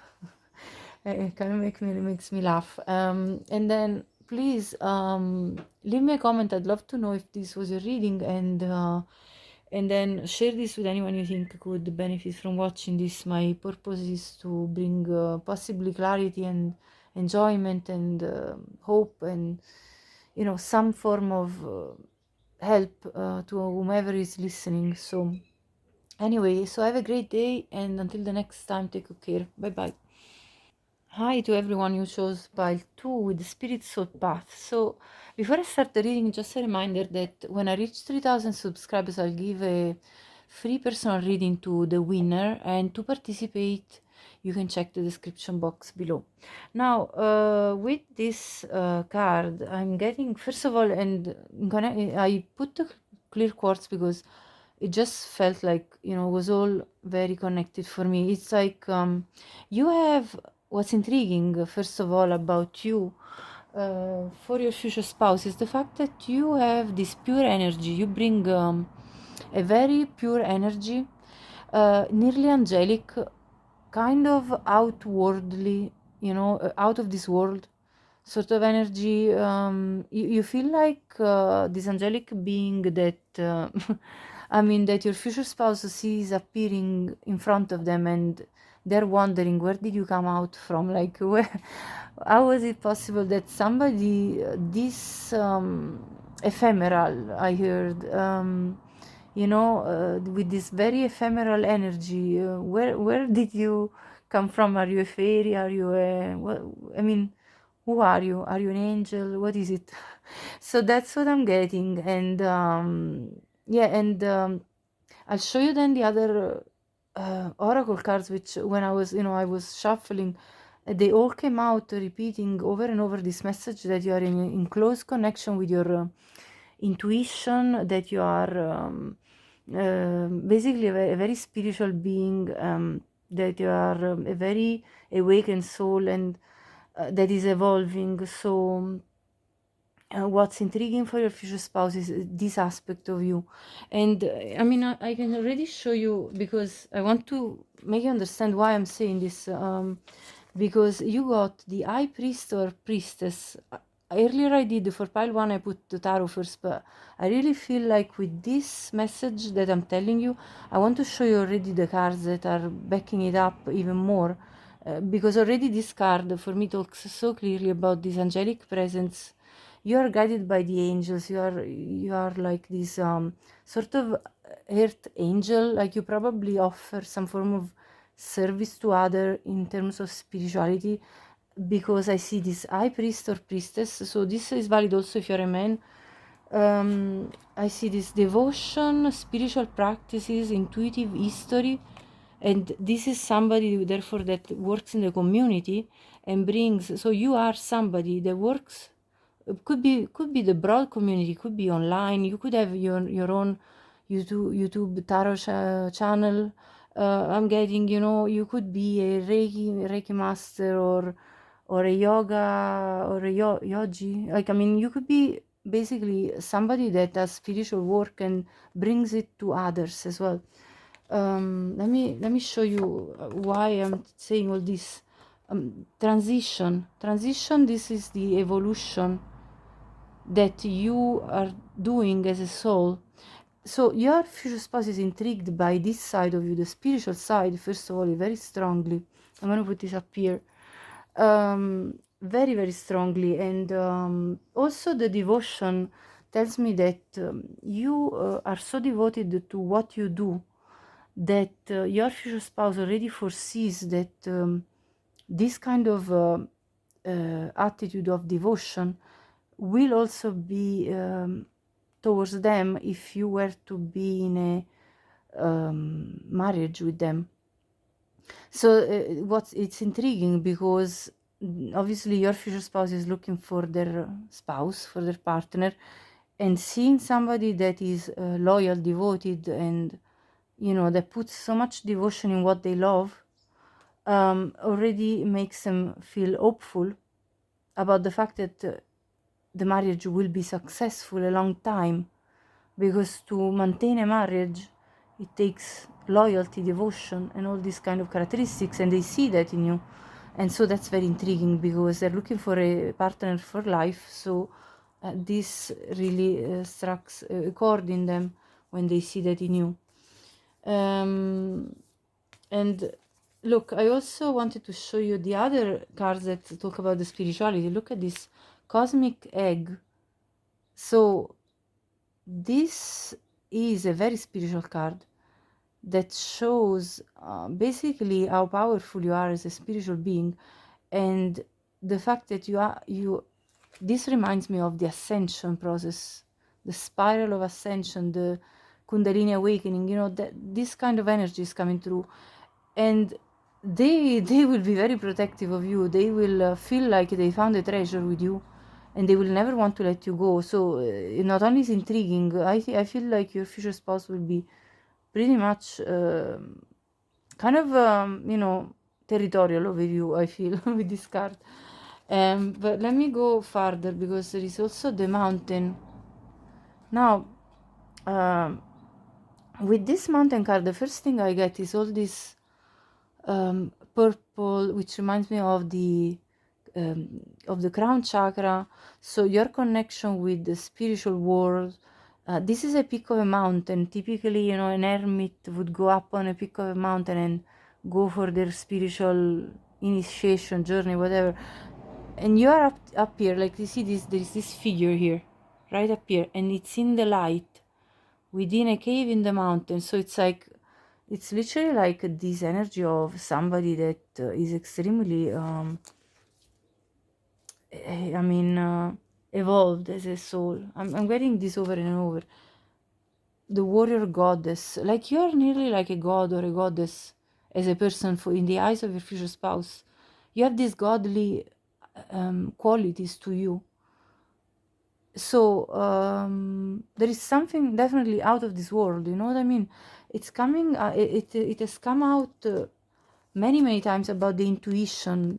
It kind of makes me laugh. And then please leave me a comment. I'd love to know if this was your reading, and then share this with anyone you think could benefit from watching this. My purpose is to bring possibly clarity and enjoyment and hope, and you know, some form of help to whomever is listening. So anyway, so have a great day, and until the next time, take good care. Bye bye. Hi to everyone who chose pile 2 with the Spirit Soul Path. So, before I start the reading, just a reminder that when I reach 3000 subscribers, I'll give a free personal reading to the winner, and to participate, you can check the description box below. Now, with this card, I'm getting, first of all, and I put the clear quartz because it just felt like, you know, it was all very connected for me. It's like you have what's intriguing, first of all, about you for your future spouse is the fact that you have this pure energy. You bring a very pure energy, nearly angelic, kind of outwardly, you know, out of this world sort of energy. You feel like this angelic being that I mean, that your future spouse sees appearing in front of them, and they're wondering, where did you come out from? Like, where, how was it possible that somebody this ephemeral, I heard, you know, with this very ephemeral energy, where did you come from? Are you a fairy? Are you a, what, I mean, who are you? Are you an angel? What is it? So that's what I'm getting. And yeah, and I'll show you then the other oracle cards, which when I was, you know, I was shuffling, they all came out repeating over and over this message that you are in close connection with your intuition, that you are basically a very spiritual being, that you are a very awakened soul, and that is evolving. So what's intriguing for your future spouse is this aspect of you. And I mean, I can already show you, because I want to make you understand why I'm saying this, because you got the high priest or priestess. Earlier I did for pile 1, I put the tarot first, but I really feel like with this message that I'm telling you, I want to show you already the cards that are backing it up even more, because already this card for me talks so clearly about this angelic presence. You are guided by the angels. You are like this sort of earth angel. Like, you probably offer some form of service to other in terms of spirituality, because I see this high priest or priestess. So this is valid also if you're a man. I see this devotion, spiritual practices, intuitive history, and this is somebody therefore that works in the community and brings. So you are somebody that works. Could be the broad community, could be online. You could have your own YouTube tarot channel. I'm getting, you know, you could be a Reiki master, or a yoga, or a yogi. Like, I mean, you could be basically somebody that does spiritual work and brings it to others as well. Let me show you why I'm saying all this. Transition, this is the evolution that you are doing as a soul. So your future spouse is intrigued by this side of you, the spiritual side, first of all, very strongly. I'm going to put this up here. Very, very strongly. And also the devotion tells me that you are so devoted to what you do that your future spouse already foresees that this kind of attitude of devotion will also be towards them if you were to be in a marriage with them. So it's intriguing because obviously your future spouse is looking for their spouse, for their partner, and seeing somebody that is loyal, devoted, and that puts so much devotion in what they love already makes them feel hopeful about the fact that the marriage will be successful a long time, because to maintain a marriage it takes loyalty, devotion, and all these kind of characteristics, and they see that in you. And so that's very intriguing because they're looking for a partner for life. So this really strikes a chord in them when they see that in you. And look, I also wanted to show you the other cards that talk about the spirituality. Look at this cosmic egg. So this is a very spiritual card that shows basically how powerful you are as a spiritual being, and the fact that this reminds me of the ascension process, the spiral of ascension, the Kundalini awakening, that this kind of energy is coming through, and they will be very protective of you. They will feel like they found a treasure with you, and they will never want to let you go. So not only is intriguing, I feel like your future spouse will be pretty much kind of territorial over you, I feel, with this card. But let me go further, because there is also the mountain. Now with this mountain card, the first thing I get is all this purple, which reminds me of the crown chakra. So your connection with the spiritual world. This is a peak of a mountain. Typically, an hermit would go up on a peak of a mountain and go for their spiritual initiation journey, whatever. And you are up here, like you see this, there is this figure here, right up here, and it's in the light within a cave in the mountain. So it's literally like this energy of somebody that is extremely evolved as a soul. I'm getting this over and over. The warrior goddess, like you are nearly like a god or a goddess as a person in the eyes of your future spouse. You have these godly qualities to you. So there is something definitely out of this world, you know what I mean? It's coming, it has come out many times about the intuition,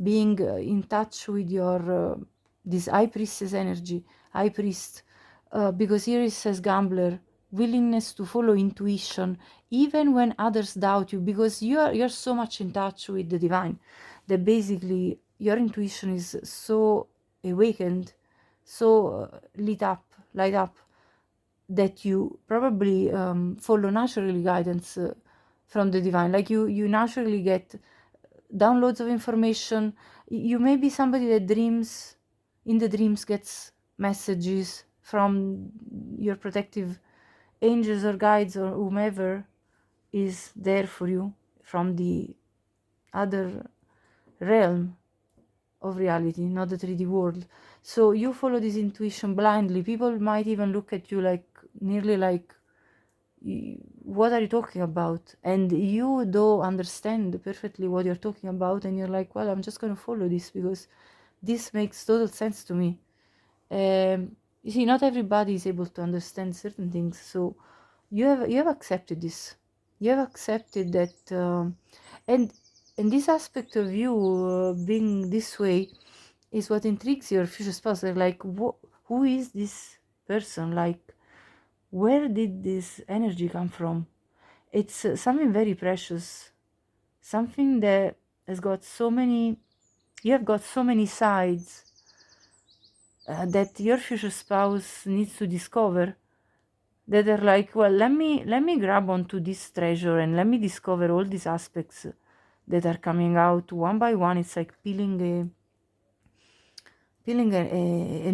being in touch with your this high priestess energy, high priest, because here it says gambler, willingness to follow intuition even when others doubt you, because you're so much in touch with the divine that basically your intuition is so awakened, so light up, that you probably follow naturally guidance from the divine. Like you naturally get downloads of information. You may be somebody that dreams, in the dreams gets messages from your protective angels or guides or whomever is there for you from the other realm of reality, not the 3D world. So you follow this intuition blindly. People might even look at you like nearly like, what are you talking about? And you do understand perfectly what you're talking about, and you're like, well, I'm just going to follow this because this makes total sense to me. You see, not everybody is able to understand certain things, so you have accepted this. You have accepted that, and this aspect of you being this way is what intrigues your future spouse. They're like, who is this person? Like, where did this energy come from? It's something very precious, something that has got so many, you have got so many sides that your future spouse needs to discover. that are like, well, let me grab onto this treasure and let me discover all these aspects that are coming out one by one. It's like an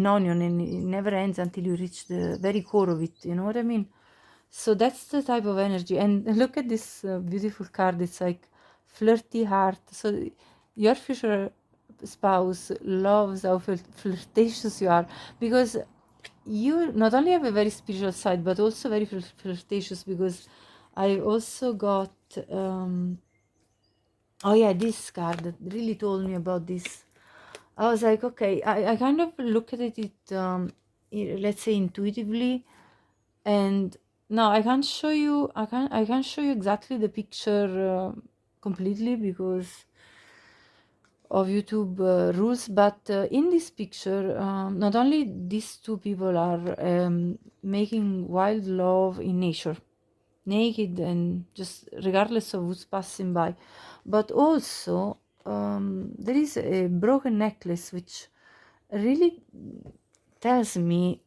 onion, and it never ends until you reach the very core of it. You know what I mean? So that's the type of energy. And look at this beautiful card. It's like flirty heart. So your future spouse loves how flirtatious you are, because you not only have a very spiritual side but also very flirtatious, because I also got oh yeah, this card that really told me about this. I was like, okay, I kind of look at it let's say intuitively, and now I can't show you, I can't show you exactly the picture completely because of YouTube rules, but in this picture, not only these two people are making wild love in nature, naked and just regardless of who's passing by, but also there is a broken necklace which really tells me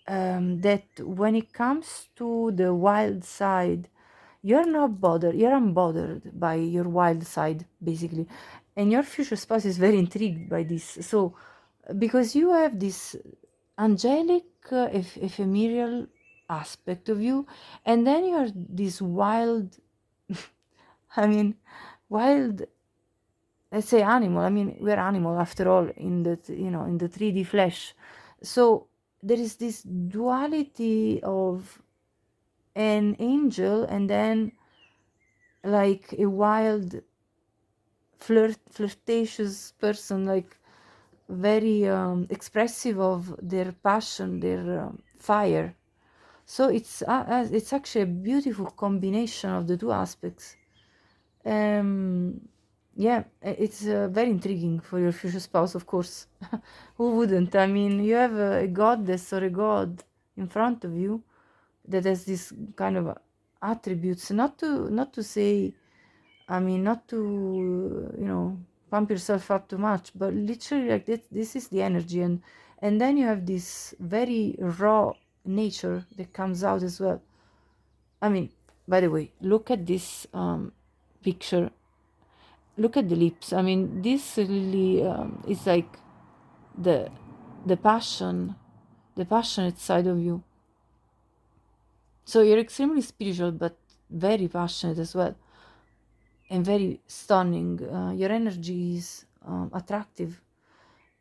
that when it comes to the wild side, you're not bothered, you're unbothered by your wild side, basically. And your future spouse is very intrigued by this. So, because you have this angelic, ephemeral aspect of you, and then you are this wild, I mean, wild, let's say animal. I mean, we're animal after all in the, in the 3D flesh. So, there is this duality of an angel and then like a wild flirtatious person, like very expressive of their passion, their fire. So it's actually a beautiful combination of the two aspects. Yeah, it's very intriguing for your future spouse, of course. Who wouldn't? I mean, you have a goddess or a god in front of you that has this kind of attributes. Not to say, I mean, not to pump yourself up too much, but literally like this is the energy, and then you have this very raw nature that comes out as well. I mean, by the way, look at this picture. Look at the lips. I mean, this really is like the the passion, the passionate side of you. So you're extremely spiritual, but very passionate as well, and very stunning. Your energy is attractive,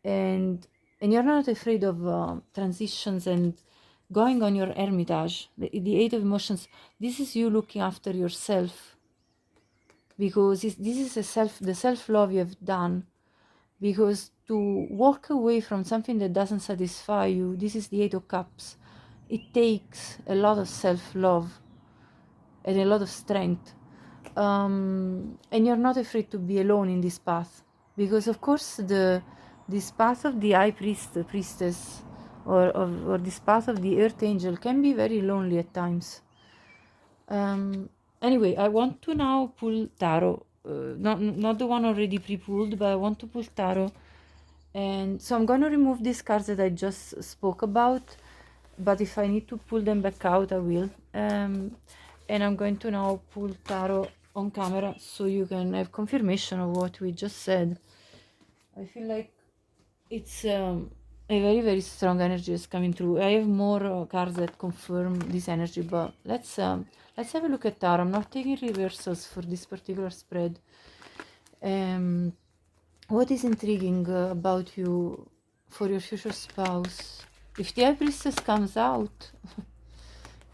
and you're not afraid of transitions and going on your hermitage. The Eight of Emotions. This is you looking after yourself, because this is the self love you have done. Because to walk away from something that doesn't satisfy you, this is the Eight of Cups. It takes a lot of self love and a lot of strength. And you're not afraid to be alone in this path, because of course this path of the high priestess, or this path of the earth angel can be very lonely at times. Anyway, I want to now pull tarot, not the one already pre-pulled, but I want to pull tarot. And so I'm going to remove these cards that I just spoke about, but if I need to pull them back out, I will. And I'm going to now pull tarot on camera so you can have confirmation of what we just said. I feel like it's a very, very strong energy is coming through. I have more cards that confirm this energy, but let's have a look at tarot. I'm not taking reversals for this particular spread. What is intriguing about you for your future spouse? If the High Priestess comes out,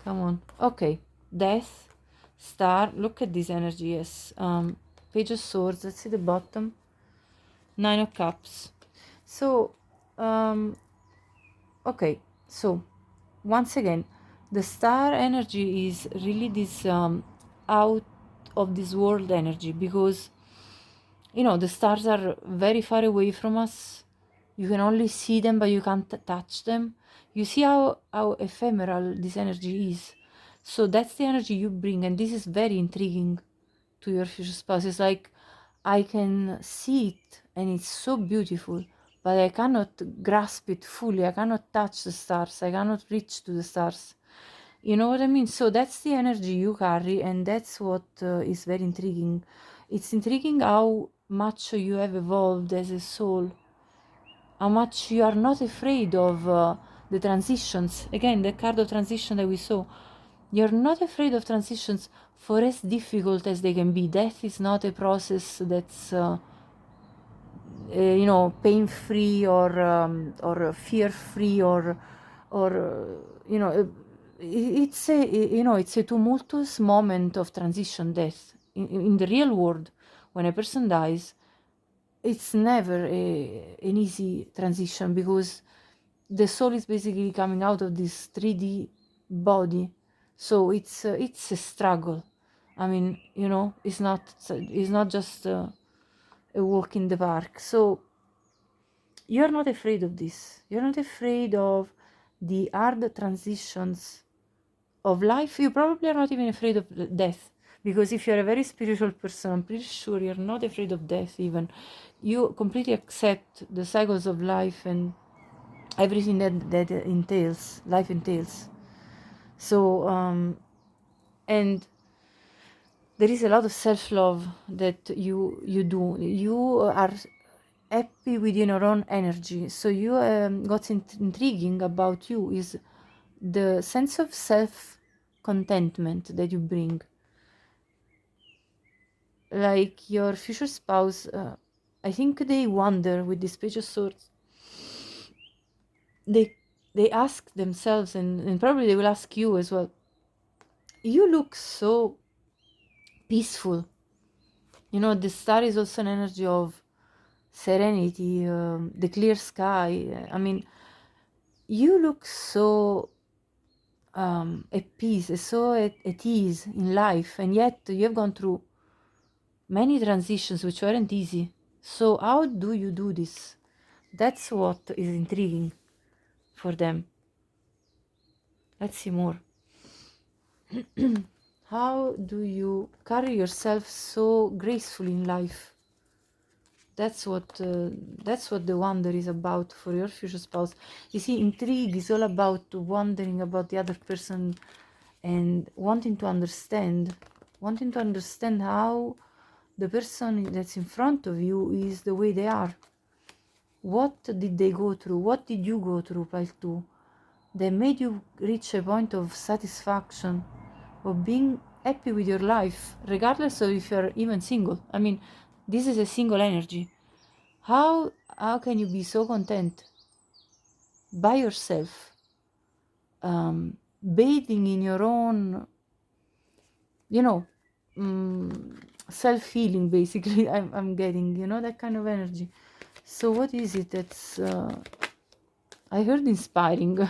come on. Okay, Death, Star. Look at this energy. Yes. Page of Swords. Let's see the bottom. Nine of Cups. So, okay. So, once again, the Star energy is really this out of this world energy, because the stars are very far away from us. You can only see them, but you can't touch them. You see how ephemeral this energy is. So that's the energy you bring, and this is very intriguing to your future spouse. It's like, I can see it, and it's so beautiful, but I cannot grasp it fully. I cannot touch the stars. I cannot reach to the stars. You know what I mean? So that's the energy you carry, and that's what is very intriguing. It's intriguing how much you have evolved as a soul, how much you are not afraid of the transitions. Again, the card of transition that we saw. You're not afraid of transitions, for as difficult as they can be. Death is not a process that's pain-free or fear-free or it's a tumultuous moment of transition, death. In the real world, when a person dies, it's never an easy transition, because the soul is basically coming out of this 3D body. So it's a struggle. I mean, it's not just a walk in the park. So you're not afraid of this. You're not afraid of the hard transitions of life. You probably are not even afraid of death, because if you're a very spiritual person, I'm pretty sure you're not afraid of death even. You completely accept the cycles of life and everything that entails, life entails. So, and there is a lot of self-love that you do. You are happy within your own energy. So you what's intriguing about you is the sense of self-contentment that you bring. Like your future spouse, I think they wonder with this Page of Swords. They ask themselves, and probably they will ask you as well. You look so peaceful. The star is also an energy of serenity, the clear sky. I mean, you look so at peace, so at ease in life, and yet you have gone through many transitions which weren't easy. So how do you do this? That's what is intriguing for them. Let's see more. How do you carry yourself so gracefully in life? That's what the wonder is about for your future spouse. You see, intrigue is all about wondering about the other person and wanting to understand how the person that's in front of you is the way they are. What did they go through? What did you go through, pile 2? That made you reach a point of satisfaction, of being happy with your life, regardless of if you're even single. I mean, this is a single energy. How can you be so content by yourself, bathing in your own, self-healing, basically? I'm getting, that kind of energy. So what is it that's I heard inspiring.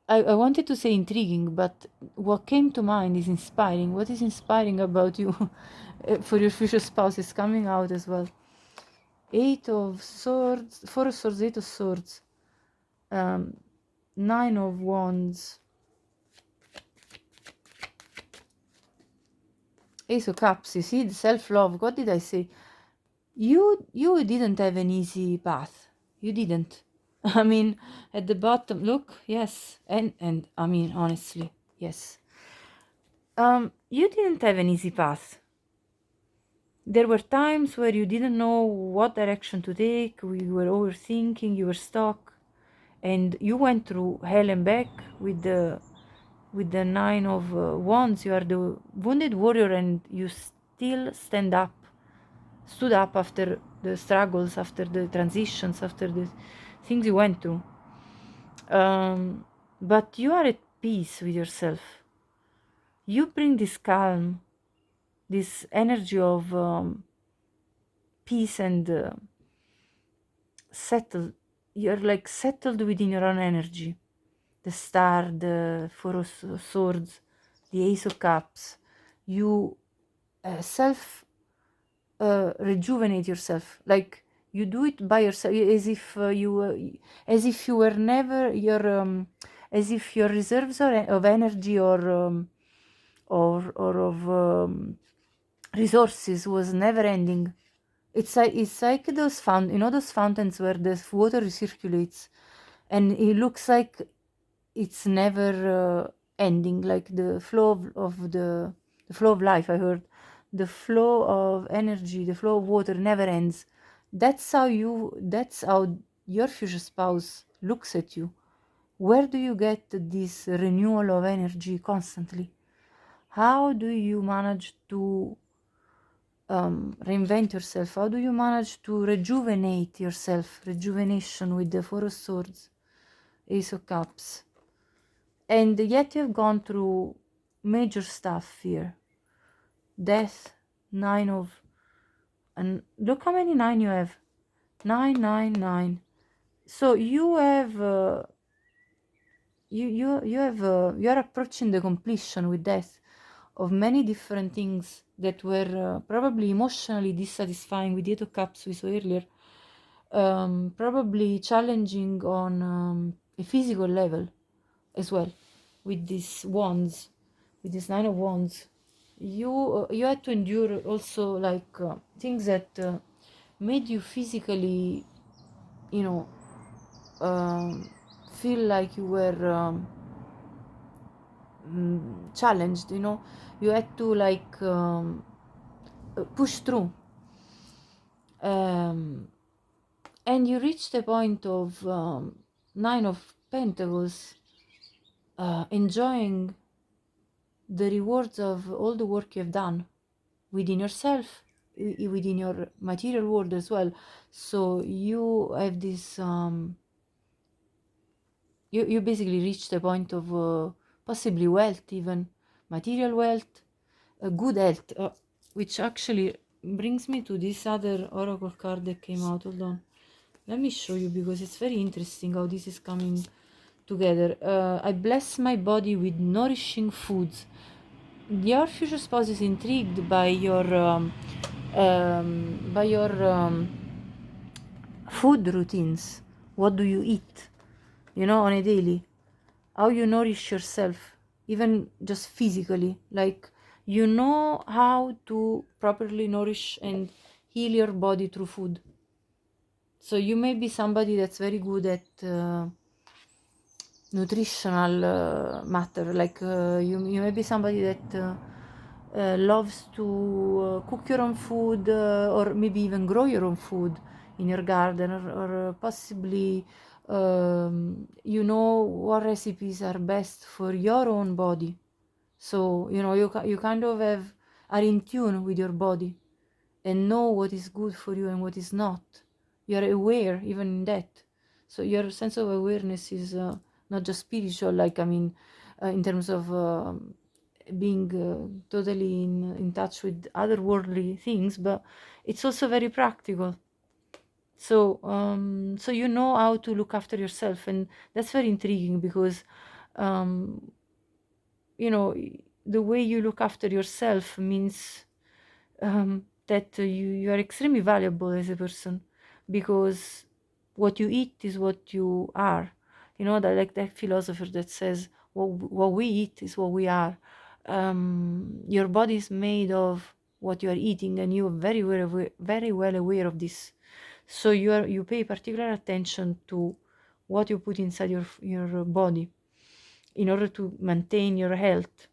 I wanted to say intriguing, but what came to mind is inspiring. What is inspiring about you for your future spouse is coming out as well. 8 of Swords, 4 of Swords, 8 of Swords, 9 of Wands, Ace of Cups. You see, the self-love. What did I say? You didn't have an easy path. You didn't. I mean, at the bottom, look, yes, and I mean, honestly, yes. You didn't have an easy path. There were times where you didn't know what direction to take, you were overthinking, you were stuck, and you went through hell and back with the 9 of Wands. You are the wounded warrior, and you still stood up after the struggles, after the transitions, after the things you went through. But you are at peace with yourself. You bring this calm, this energy of peace and settled. You're like settled within your own energy. The star, the 4 of Swords, the Ace of Cups. You rejuvenate yourself. Like you do it by yourself, as if you were never as if your reserves of energy or of resources was never ending. It's like those those fountains where the water recirculates, and it looks like it's never ending, like the flow of the flow of life. I heard the flow of energy, the flow of water never ends. That's how your future spouse looks at you. Where do you get this renewal of energy constantly? How do you manage to reinvent yourself? How do you manage to rejuvenate yourself? Rejuvenation with the Four of Swords, Ace of Cups. And yet you've gone through major stuff here. Death, and look how many 9 you have. 9, 9, 9. So you have, you're approaching the completion with death of many different things that were probably emotionally dissatisfying with the Eight of Cups we saw earlier. Probably challenging on a physical level as well, with these wands, with this 9 of Wands. You had to endure also like things that made you physically, you know, feel like you were challenged. You had to like push through, and you reached the point of 9 of Pentacles, enjoying the rewards of all the work you've done within yourself, within your material world as well. So you have this you basically reach the point of possibly wealth, even material wealth, good health, which actually brings me to this other oracle card that came out. Hold on, let me show you, because it's very interesting how this is coming together. I bless my body with nourishing foods. Your future spouse is intrigued by your food routines. What do you eat, on a daily? How you nourish yourself, even just physically. Like, how to properly nourish and heal your body through food. So you may be somebody that's very good at nutritional matter. Like you may be somebody that loves to cook your own food, or maybe even grow your own food in your garden, or possibly you know what recipes are best for your own body. So you kind of are in tune with your body and know what is good for you and what is not. You're aware even in that. So your sense of awareness is not just spiritual, like in terms of being totally in touch with otherworldly things, but it's also very practical. So so you know how to look after yourself, and that's very intriguing, because you know the way you look after yourself means that you are extremely valuable as a person, because what you eat is what you are. That, like that philosopher that says what we eat is what we are. Your body is made of what you are eating, and you are very well aware of this. So you pay particular attention to what you put inside your body in order to maintain your health.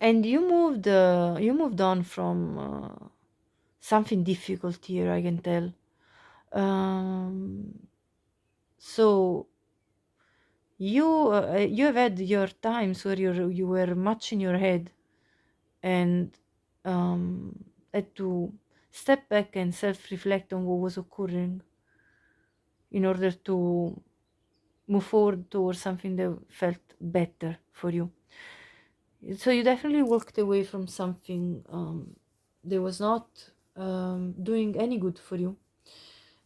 And you moved on from something difficult here, I can tell. So you have had your times where you were much in your head, and had to step back and self-reflect on what was occurring in order to move forward towards something that felt better for you. So you definitely walked away from something that was not doing any good for you,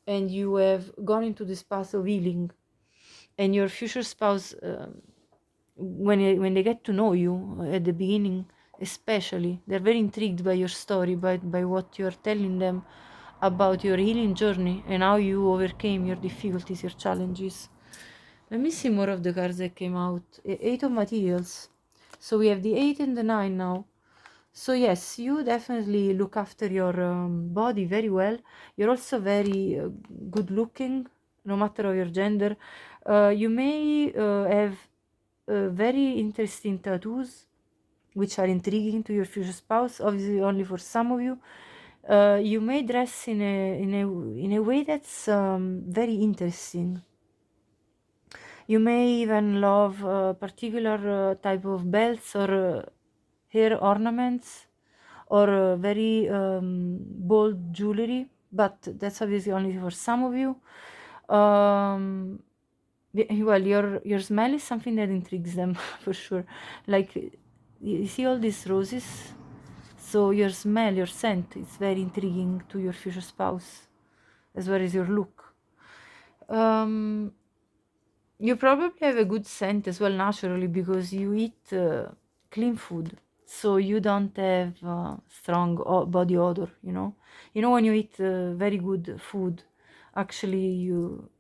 and you have gone into this path of healing. And your future spouse, when they get to know you at the beginning, especially, they're very intrigued by your story, by what you're telling them about your healing journey and how you overcame your difficulties, your challenges. Let me see more of the cards that came out. Eight of Materials. So we have the 8 and the 9 now. So yes, you definitely look after your body very well. You're also very good looking. no matter of your gender. You may have very interesting tattoos which are intriguing to your future spouse, obviously only for some of you. You may dress in a way that's very interesting. You may even love a particular type of belts or hair ornaments or very bold jewelry, but that's obviously only for some of you. Well, your smell is something that intrigues them for sure. Like, you see all these roses, so your smell, your scent is very intriguing to your future spouse, as well as your look. You probably have a good scent as well naturally because you eat clean food, so you don't have strong body odor. When you eat very good food, actually you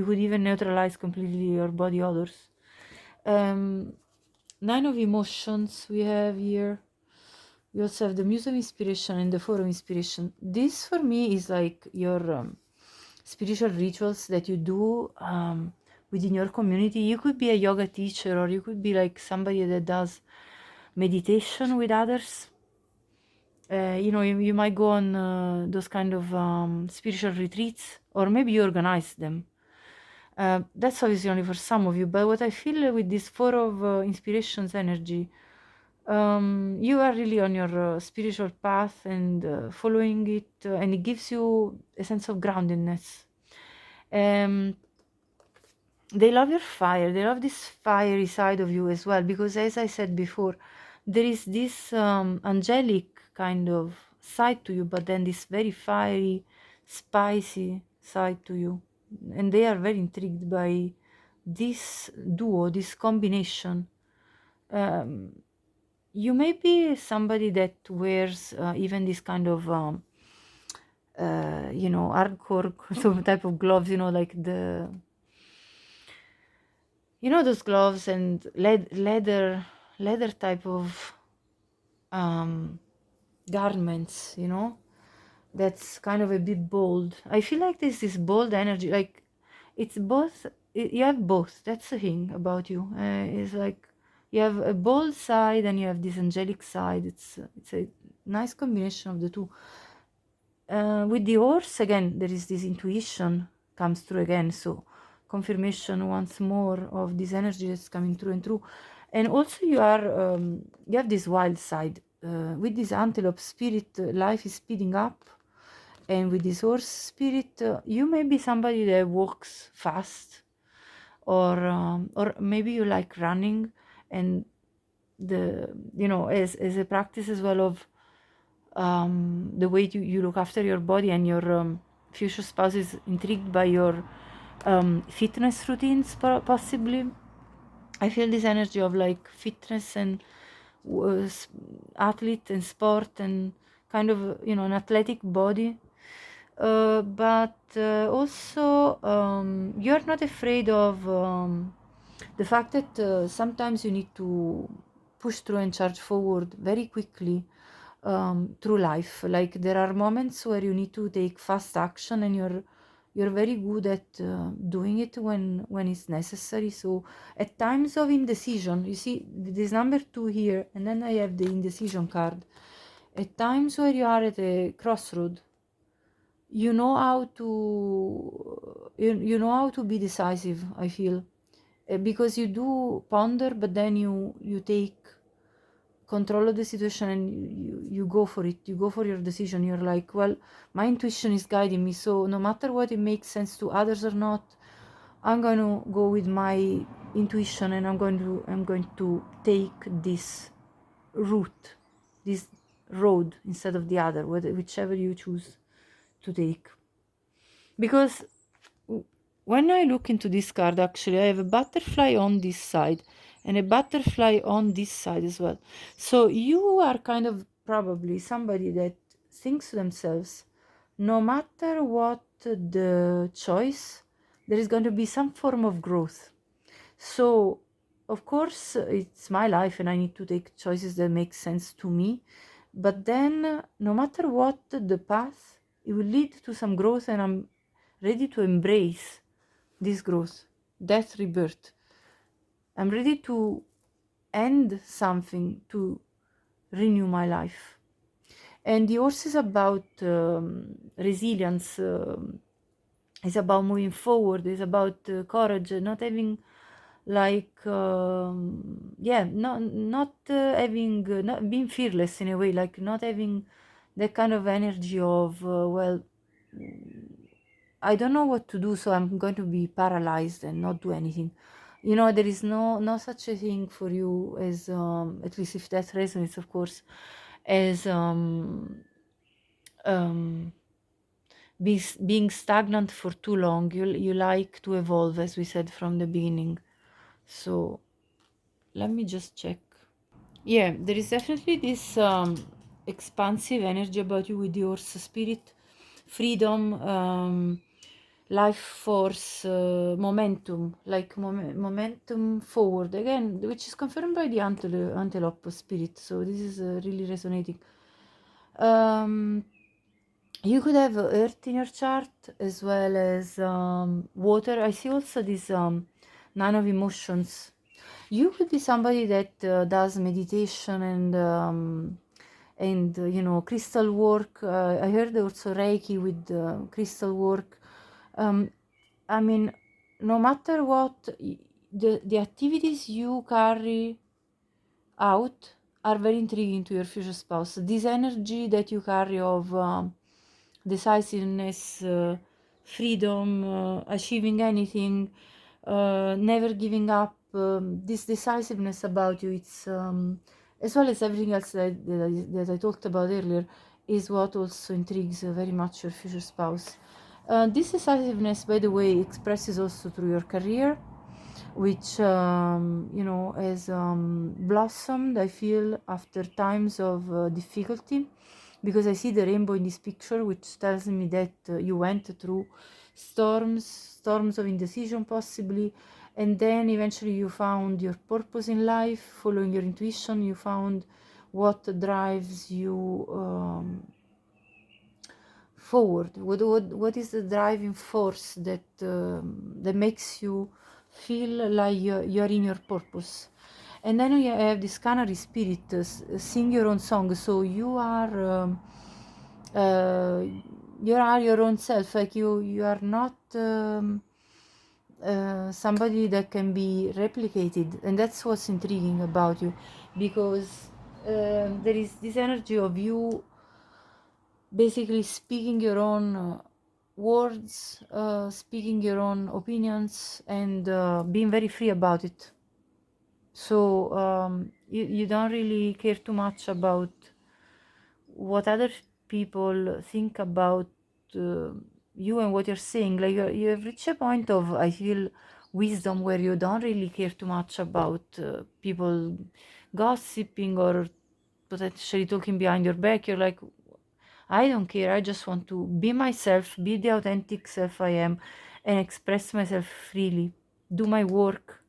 could even neutralize completely your body odors. um, Nine of emotions we have here. We also have the Muse of Inspiration and the Four of Inspiration. This for me is like your spiritual rituals that you do within your community. You could be a yoga teacher, or you could be like somebody that does meditation with others. You might go on those kind of spiritual retreats, or maybe you organize them. That's obviously only for some of you, but what I feel with this Four of Inspirations energy, you are really on your spiritual path and following it, and it gives you a sense of groundedness. They love your fire. They love this fiery side of you as well, because as I said before, there is this angelic kind of side to you, but then this very fiery, spicy side to you, and they are very intrigued by this duo, this combination. You may be somebody that wears even this kind of hardcore sort of type of gloves, like those gloves and leather type of garments, that's kind of a bit bold. I feel like this is bold energy, like it's both. You have both. That's the thing about you. It's like you have a bold side and you have this angelic side. It's a nice combination of the two. With the horse, again, there is this intuition comes through again, so confirmation once more of this energy that's coming through and through. And also you have this wild side. With this antelope spirit, life is speeding up, and with this horse spirit, you may be somebody that walks fast, or maybe you like running, and as a practice as well of the way you look after your body, and your future spouse is intrigued by your fitness routines, possibly. I feel this energy of like fitness and athlete and sport and kind of an athletic body, but also you're not afraid of the fact that sometimes you need to push through and charge forward very quickly through life. Like there are moments where you need to take fast action, and you're very good at doing it when it's necessary. So at times of indecision, you see this number 2 here, and then I have the indecision card. At times where you are at a crossroad, you know how to be decisive, I feel. Because you do ponder, but then you take control of the situation, and you go for it. You go for your decision. You're like, well, my intuition is guiding me, so no matter what it makes sense to others or not, I'm going to go with my intuition, and I'm going to take this route, this road, instead of the other, whichever you choose to take. Because when I look into this card, actually, I have a butterfly on this side and a butterfly on this side as well. So you are kind of probably somebody that thinks to themselves, no matter what the choice, there is going to be some form of growth. So, of course, it's my life and I need to take choices that make sense to me. But then, no matter what the path, it will lead to some growth, and I'm ready to embrace this growth, death, rebirth. I'm ready to end something to renew my life. And the horse is about resilience, it's about moving forward, it's about courage, not having like not being fearless in a way, like not having that kind of energy of well, I don't know what to do, so I'm going to be paralyzed and not do anything. You know, there is no such a thing for you as at least if that resonates, of course, as um, being stagnant for too long. You like to evolve, as we said from the beginning. So let me just check. Yeah, there is definitely this expansive energy about you with your spirit, freedom, life force, momentum, like momentum forward again, which is confirmed by the antelope spirit. So this is really resonating. You could have earth in your chart as well as water. I see also this nine of emotions. You could be somebody that does meditation and you know, crystal work. I heard also Reiki with crystal work. I mean, no matter what, the activities you carry out are very intriguing to your future spouse. This energy that you carry of decisiveness, freedom, achieving anything, never giving up, this decisiveness about you, it's as well as everything else that I talked about earlier, is what also intrigues very much your future spouse. This decisiveness, by the way, expresses also through your career, which you know, has blossomed, I feel, after times of difficulty, because I see the rainbow in this picture, which tells me that you went through storms of indecision possibly, and then eventually you found your purpose in life, following your intuition. You found what drives you forward. What is the driving force that makes you feel like you're in your purpose? And then you have this canary spirit, sing your own song. So uh, you are your own self. Like you are not somebody that can be replicated, and that's what's intriguing about you, because there is this energy of you basically speaking your own words, speaking your own opinions, and being very free about it. So you don't really care too much about what other people think about uh, you and what you're saying. Like you have reached a point of, I feel, wisdom where you don't really care too much about people gossiping or potentially talking behind your back. You're like, I don't care. I just want to be myself, be the authentic self I am, and express myself freely. Do my work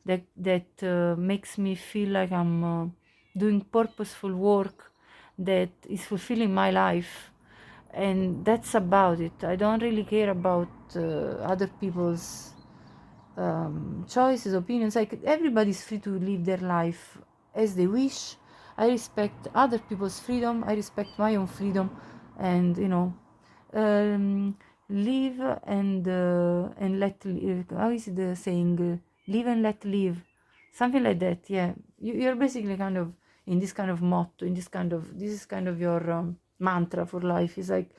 that makes me feel like I'm doing purposeful work that is fulfilling my life, and that's about it. I don't really care about other people's choices, opinions. Like everybody's free to live their life as they wish. I respect other people's freedom. I respect my own freedom, and you know, um, live and let live. How is the saying? Live and let live, something like that. Yeah, you're basically kind of in this kind of motto, in this is kind of your mantra for life. Is like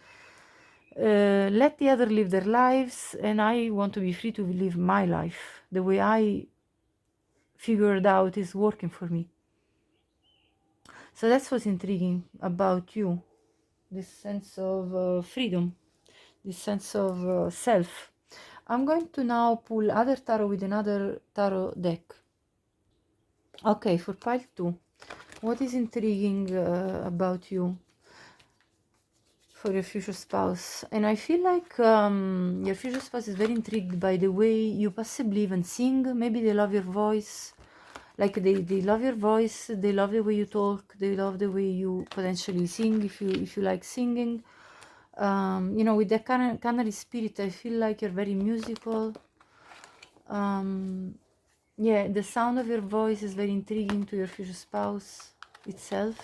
let the other live their lives, and I want to be free to live my life the way I figured out is working for me. So that's what's intriguing about you, this sense of freedom, this sense of self. I'm going to now pull other tarot with another tarot deck. Okay, for pile 2, what is intriguing about you for your future spouse? And I feel like your future spouse is very intrigued by the way you possibly even sing. Maybe they love your voice, like they love your voice, they love the way you talk, they love the way you potentially sing if you like singing. You know, with that canary spirit, I feel like you're very musical. Yeah, the sound of your voice is very intriguing to your future spouse itself.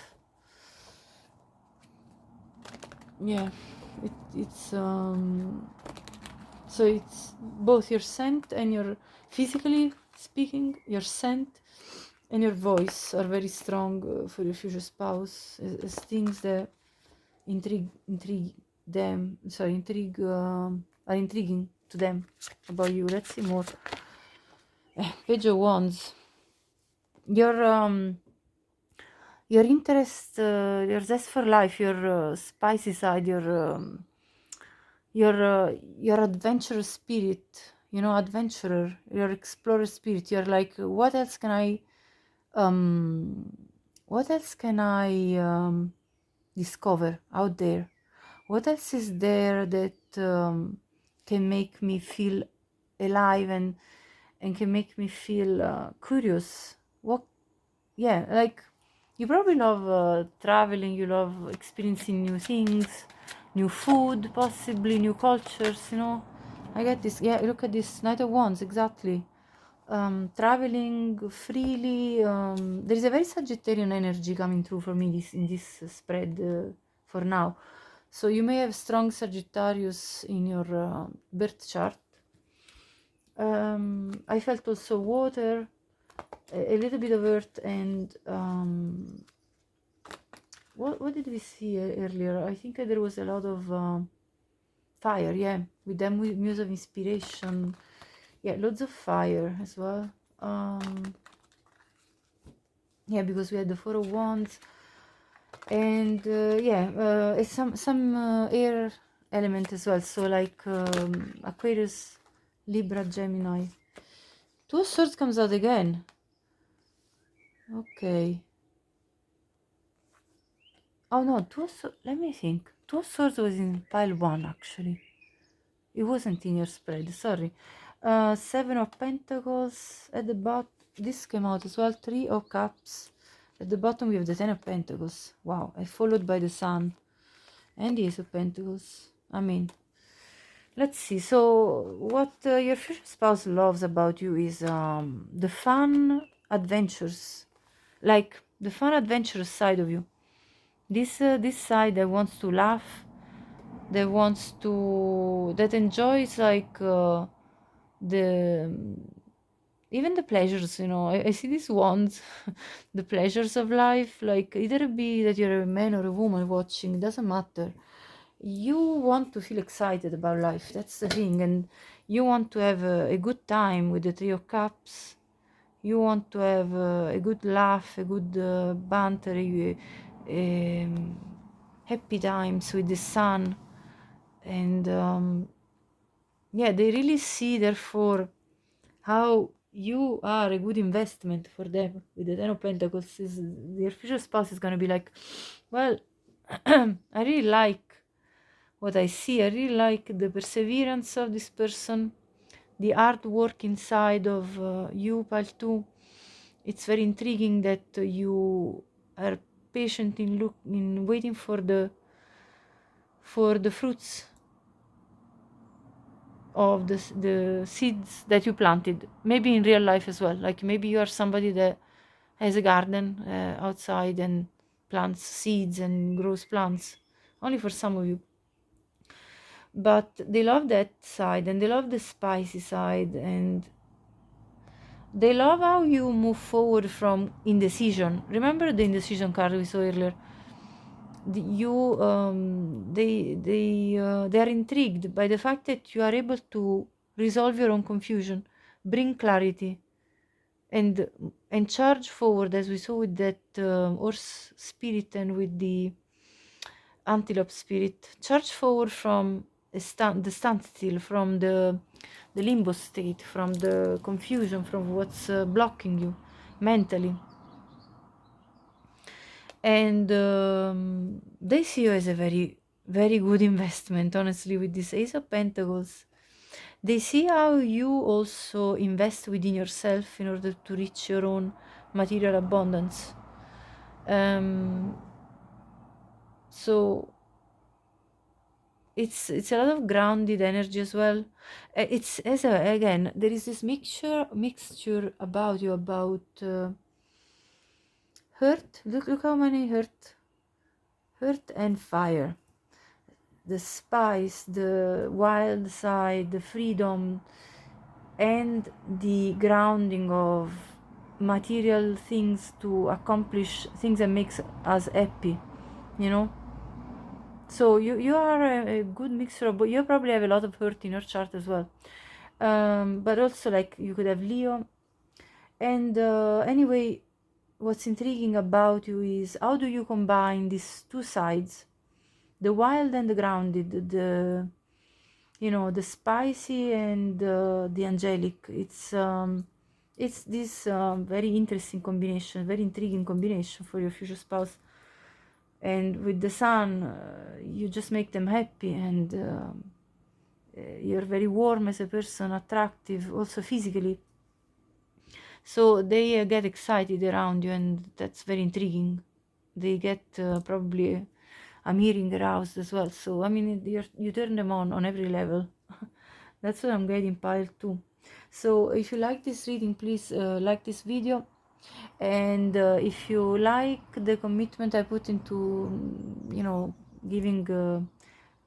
Yeah, it's so it's both your scent and your, physically speaking, your scent and your voice are very strong for your future spouse as things that intrigue them. Sorry, are intriguing to them about you. Let's see more. Page of Wands. Your interest, your zest for life, your spicy side, your adventurous spirit, you know, adventurer, your explorer spirit. You're like, what else can I discover out there? What else is there that can make me feel alive and can make me feel curious? What? Yeah, like, you probably love traveling, you love experiencing new things, new food, possibly new cultures, you know. I get this. Yeah, look at this Knight of Wands, exactly. Traveling freely. There is a very Sagittarian energy coming through for me in this spread for now. So you may have strong Sagittarius in your birth chart. I felt also water, a little bit of earth, and what did we see earlier? I think there was a lot of fire, yeah, with them muse of inspiration. Yeah, loads of fire as well. Yeah, because we had the Four of Wands, and some air element as well. So like Aquarius, Libra, Gemini. Two of Swords comes out again. Okay. Oh no, let me think. Two of Swords was in pile 1 actually. It wasn't in your spread, sorry. Seven of Pentacles at the bottom. This came out as well. Three of Cups. At the bottom we have the Ten of Pentacles. Wow, I followed by the Sun. And the Ace of Pentacles. I mean, let's see. So what your future spouse loves about you is the fun adventures. Like the fun adventurous side of you. This side that wants to laugh, that enjoys like the even the pleasures, you know. I see these ones, the pleasures of life, like either be that you're a man or a woman watching, it doesn't matter. You want to feel excited about life, that's the thing, and you want to have a good time with the Three of Cups. You want to have a good laugh, a good banter, happy times with the sun, and yeah, they really see therefore how you are a good investment for them. With the Ten of Pentacles, their future spouse is going to be like, well, I really like what I see. I really like the perseverance of this person, the hard work inside of you, pile 2. It's very intriguing that you are patient in waiting for the fruits of the seeds that you planted, maybe in real life as well. Like maybe you are somebody that has a garden outside and plants seeds and grows plants, only for some of you. But they love that side, and they love the spicy side, and they love how you move forward from indecision. Remember the indecision card we saw earlier? They are intrigued by the fact that you are able to resolve your own confusion, bring clarity, and charge forward, as we saw with that horse spirit and with the antelope spirit. Charge forward from the standstill, from the limbo state, from the confusion, from what's blocking you mentally. And they see you as a very, very good investment, honestly, with this Ace of Pentacles. They see how you also invest within yourself in order to reach your own material abundance. So it's a lot of grounded energy as well. It's as a, again, there is this mixture about you, about hurt. Look how many hurt and fire, the spice, the wild side, the freedom, and the grounding of material things to accomplish things that makes us happy, you know. So you are a good mixture of, but you probably have a lot of hurt in your chart as well. But also, like, you could have Leo. And anyway, what's intriguing about you is how do you combine these two sides, the wild and the grounded, the, you know, the spicy and the angelic. It's this very interesting combination, very intriguing combination for your future spouse. And with the sun, you just make them happy, and you're very warm as a person, attractive also physically, so they get excited around you, and that's very intriguing. They get probably I'm hearing aroused as well. So I mean, you turn them on every level. That's what I'm getting, pile 2. So if you like this reading, please like this video, and if you like the commitment I put into, you know, giving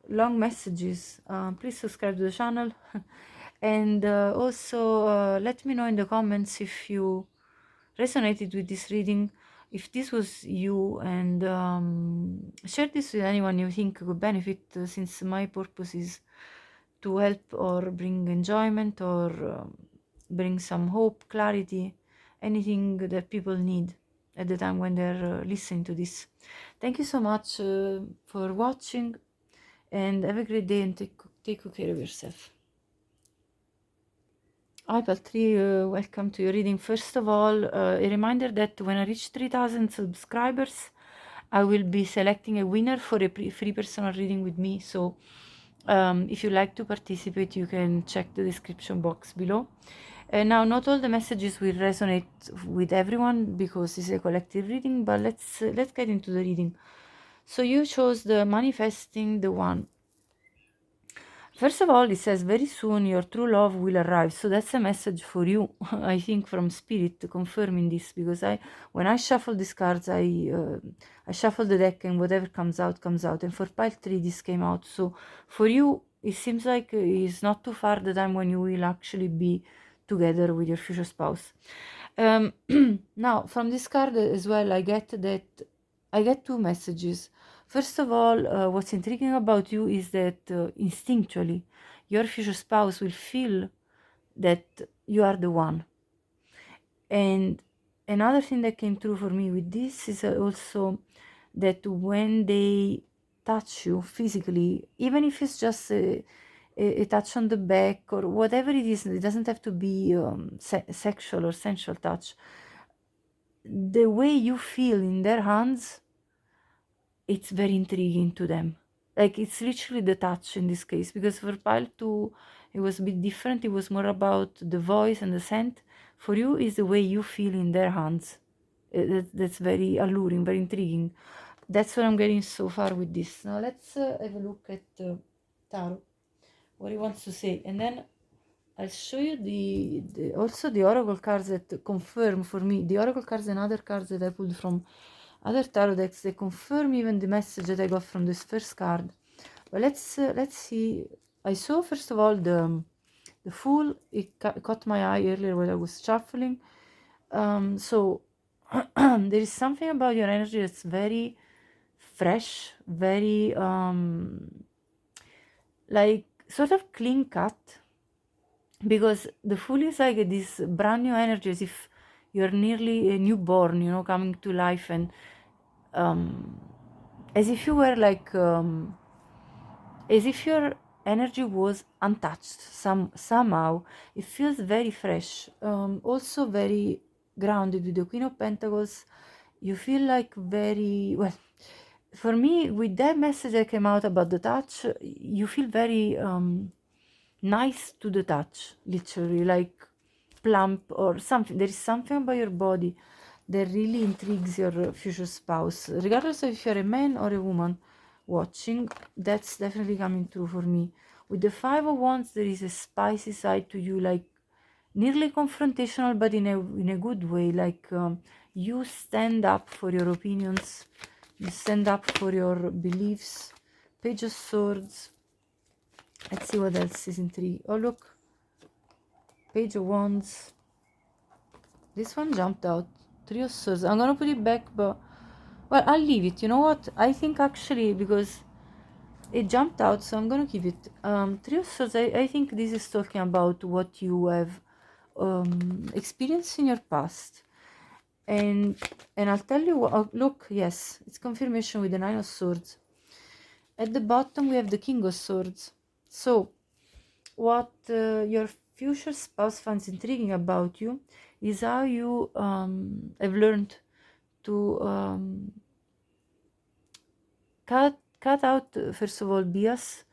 long messages, please subscribe to the channel. And also let me know in the comments if you resonated with this reading, if this was you, and share this with anyone you think could benefit, since my purpose is to help or bring enjoyment or bring some hope, clarity, anything that people need at the time when they're listening to this. Thank you so much for watching, and have a great day, and take good care of yourself. Hi Patri, welcome to your reading. First of all, a reminder that when I reach 3,000 subscribers, I will be selecting a winner for a free personal reading with me. So if you like to participate, you can check the description box below. Now, not all the messages will resonate with everyone because it's a collective reading, but let's get into the reading. So you chose the manifesting the one. First of all, it says very soon your true love will arrive. So that's a message for you, I think, from Spirit, confirming this, because when I shuffle these cards, I shuffle the deck, and whatever comes out, comes out. And for pile 3, this came out. So for you, it seems like it's not too far the time when you will actually be together with your future spouse. Now, from this card as well, I get two messages. First of all, what's intriguing about you is that instinctually your future spouse will feel that you are the one. And another thing that came through for me with this is also that when they touch you physically, even if it's just a touch on the back or whatever it is, it doesn't have to be sexual or sensual touch. The way you feel in their hands, it's very intriguing to them. Like, it's literally the touch in this case, because for pile 2 it was a bit different. It was more about the voice and the scent. For you, is the way you feel in their hands. That's very alluring, very intriguing. That's what I'm getting so far with this. Now let's have a look at Tarot, what he wants to say, and then I'll show you also the oracle cards that confirm for me. The oracle cards and other cards that I pulled from other tarot decks, they confirm even the message that I got from this first card. But let's see. I saw first of all the Fool. It caught my eye earlier when I was shuffling. So there is something about your energy that's very fresh, very like sort of clean cut, because the Fool is like this brand new energy, as if you're nearly a newborn, you know, coming to life, and as if you were like as if your energy was untouched somehow. It feels very fresh, also very grounded with the Queen of Pentacles. You feel like very well. For me, with that message that came out about the touch, you feel very nice to the touch, literally, like plump or something. There is something about your body that really intrigues your future spouse, regardless of if you're a man or a woman. watching. That's definitely coming true for me. With the Five of Wands, there is a spicy side to you, like nearly confrontational, but in a good way. Like you stand up for your opinions, you stand up for your beliefs. Page of Swords. Let's see what else is intriguing. Oh look, Page of Wands. This one jumped out. Three of Swords. I'm gonna put it back, but well, I'll leave it. You know what? I think actually because it jumped out, so I'm gonna keep it. Three of Swords. I think this is talking about what you have experienced in your past, and I'll tell you what. Oh, look, yes, it's confirmation with the Nine of Swords. At the bottom we have the King of Swords. So what your future spouse finds intriguing about you is how you have learned to cut out, first of all, bias,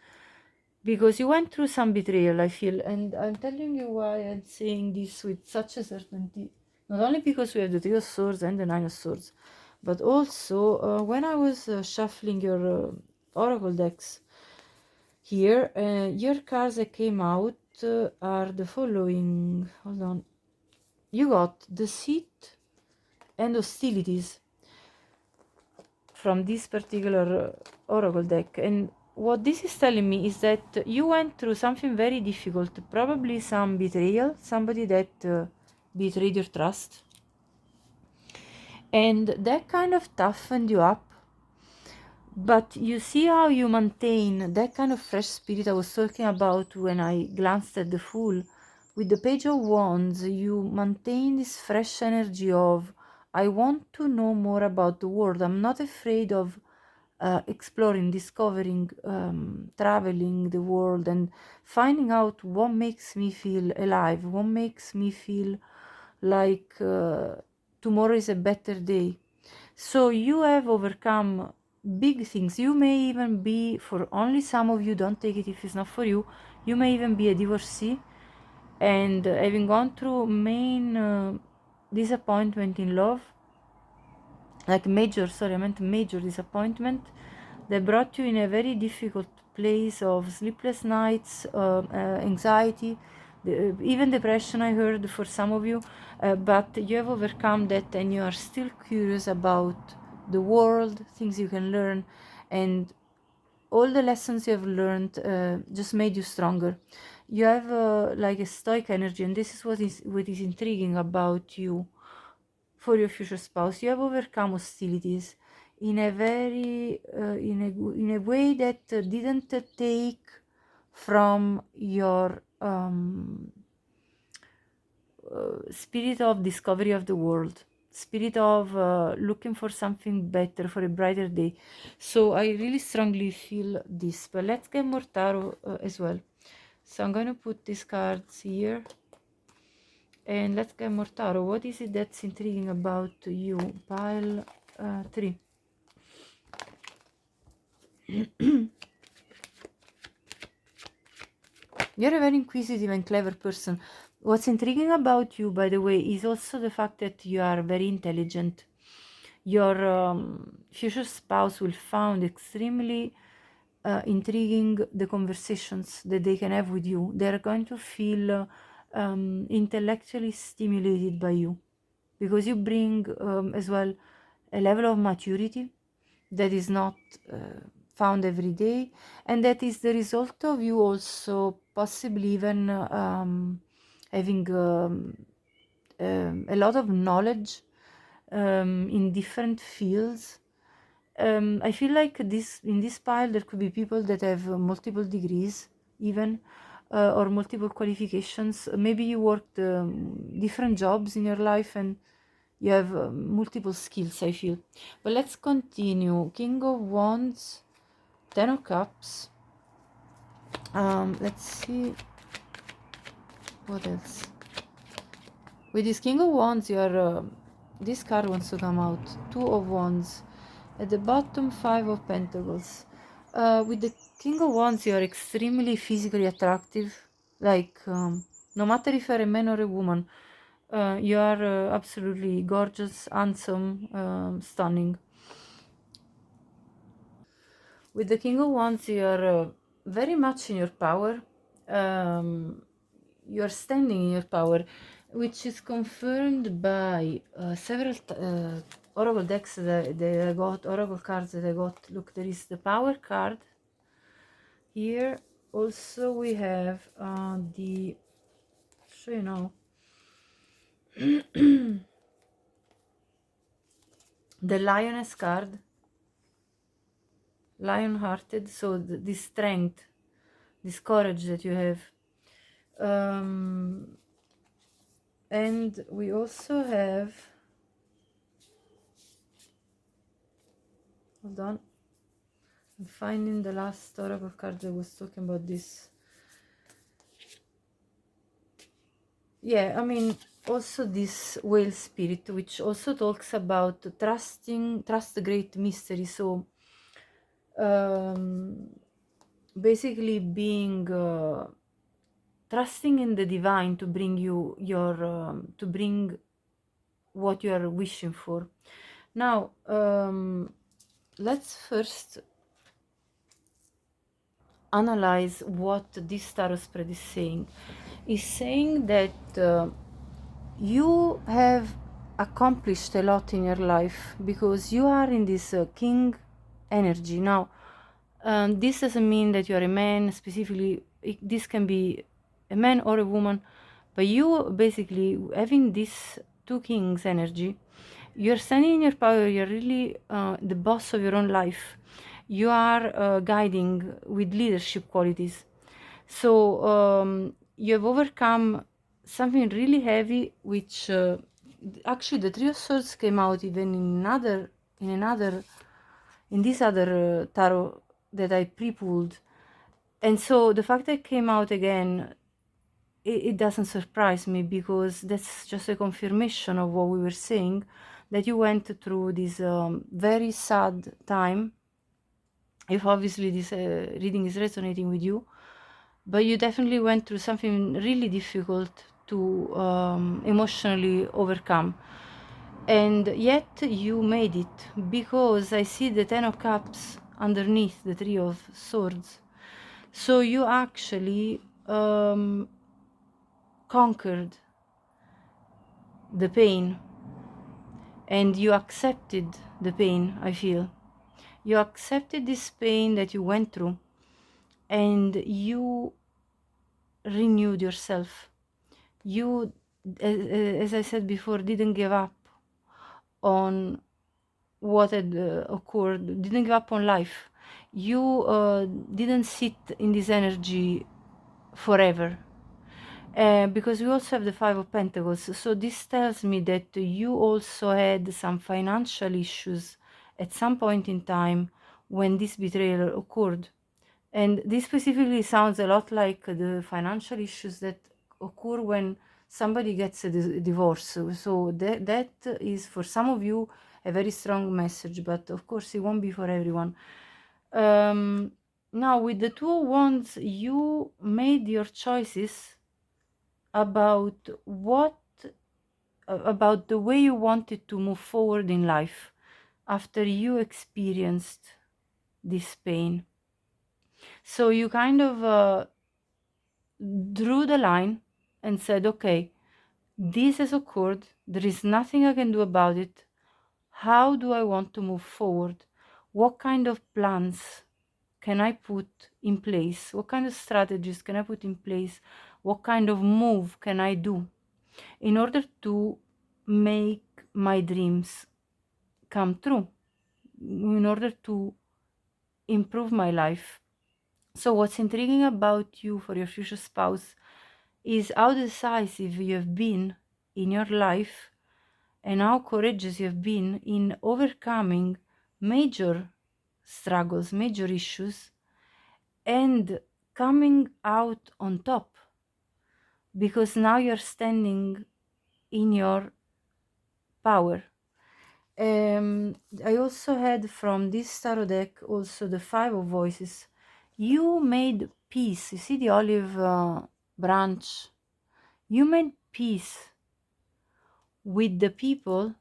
because you went through some betrayal, I feel, and I'm telling you why I'm saying this with such a certainty. Not only because we have the Three of Swords and the Nine of Swords, but also when I was shuffling your oracle decks here, your cards that came out are the following. Hold on. You got Deceit and Hostilities from this particular oracle deck, and what this is telling me is that you went through something very difficult, probably some betrayal, somebody that betrayed your trust, and that kind of toughened you up. But you see how you maintain that kind of fresh spirit I was talking about when I glanced at the Fool. With the Page of Wands, you maintain this fresh energy of, I want to know more about the world. I'm not afraid of exploring, discovering, traveling the world and finding out what makes me feel alive, what makes me feel like tomorrow is a better day. So you have overcome big things. You may even be, for only some of you, don't take it if it's not for you, you may even be a divorcee, and having gone through main disappointment in love, like major, sorry, I meant major disappointment, that brought you in a very difficult place of sleepless nights, anxiety, even depression, I heard, for some of you, but you have overcome that and you are still curious about the world, things you can learn, and all the lessons you have learned just made you stronger. You have like a stoic energy, and this is what is intriguing about you for your future spouse. You have overcome hostilities in a very in a way that didn't take from your spirit of discovery of the world, spirit of looking for something better, for a brighter day. So I really strongly feel this, but let's get more tarot as well. So I'm going to put these cards here and let's get more tarot. What is it that's intriguing about you? Pile 3. You're a very inquisitive and clever person. What's intriguing about you, by the way, is also the fact that you are very intelligent. Your future spouse will find extremely intriguing the conversations that they can have with you. They're going to feel intellectually stimulated by you, because you bring as well a level of maturity that is not found every day, and that is the result of you also possibly even having a lot of knowledge in different fields. I feel like in this pile there could be people that have multiple degrees even, or multiple qualifications. Maybe you worked different jobs in your life and you have multiple skills, I feel. But let's continue. King of Wands, Ten of Cups. Let's see what else. With this King of Wands, you are this card wants to come out. Two of Wands. At the bottom, Five of Pentacles. With the King of Wands, you are extremely physically attractive. Like, no matter if you're a man or a woman, you are absolutely gorgeous, handsome, stunning. With the King of Wands, you are very much in your power. You are standing in your power, which is confirmed by several oracle decks that I got, oracle cards that I got. Look, there is the power card here. Also, we have the, so you know, the Lioness card, lion-hearted. So this strength, this courage that you have. And we also have, hold on, I'm finding the last oracle card that was talking about this. Yeah, I mean, also this whale spirit, which also talks about trust the great mystery. So basically being trusting in the divine to bring you your to bring what you are wishing for. Now let's first analyze what this tarot spread is saying. It's saying that you have accomplished a lot in your life because you are in this king energy. Now this doesn't mean that you are a man specifically. This can be a man or a woman, but you basically having this two kings energy, you're standing in your power. You're really the boss of your own life. You are guiding with leadership qualities. So you have overcome something really heavy, which actually the Three of Swords came out even in this other tarot that I pre-pulled. And so the fact that it came out again, it doesn't surprise me, because that's just a confirmation of what we were saying, that you went through this very sad time. If obviously this reading is resonating with you, but you definitely went through something really difficult to emotionally overcome. And yet you made it, because I see the Ten of Cups underneath the Three of Swords. So you actually conquered the pain, and you accepted the pain. I feel you accepted this pain that you went through, and you renewed yourself. You, as I said before, didn't give up on what had occurred, didn't give up on life. You didn't sit in this energy forever. Because we also have the Five of Pentacles. So this tells me that you also had some financial issues at some point in time when this betrayal occurred. And this specifically sounds a lot like the financial issues that occur when somebody gets a divorce. So that is, for some of you, a very strong message, but of course it won't be for everyone. Now with the Two of Wands, you made your choices about about the way you wanted to move forward in life after you experienced this pain. So you kind of drew the line and said, okay, this has occurred, there is nothing I can do about it. How do I want to move forward? What kind of plans can I put in place? What kind of strategies can I put in place? What kind of move can I do in order to make my dreams come true, in order to improve my life? So what's intriguing about you for your future spouse is how decisive you have been in your life and how courageous you have been in overcoming major struggles, major issues, and coming out on top, because now you're standing in your power. I also had from this tarot deck also the Five of Voices. You made peace. You see the olive branch? You made peace with the people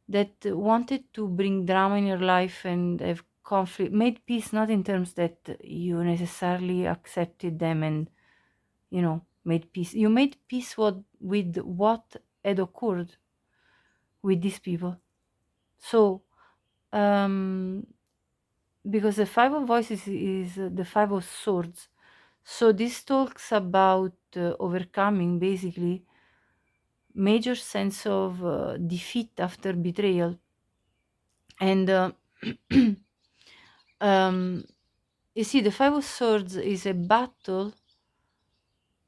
that wanted to bring drama in your life and have conflict, made peace not in terms that you necessarily accepted them and, you know, made peace. You made peace with what had occurred with these people. So, because the Five of Voices is the Five of Swords. So this talks about overcoming basically major sense of defeat after betrayal. And you see, the Five of Swords is a battle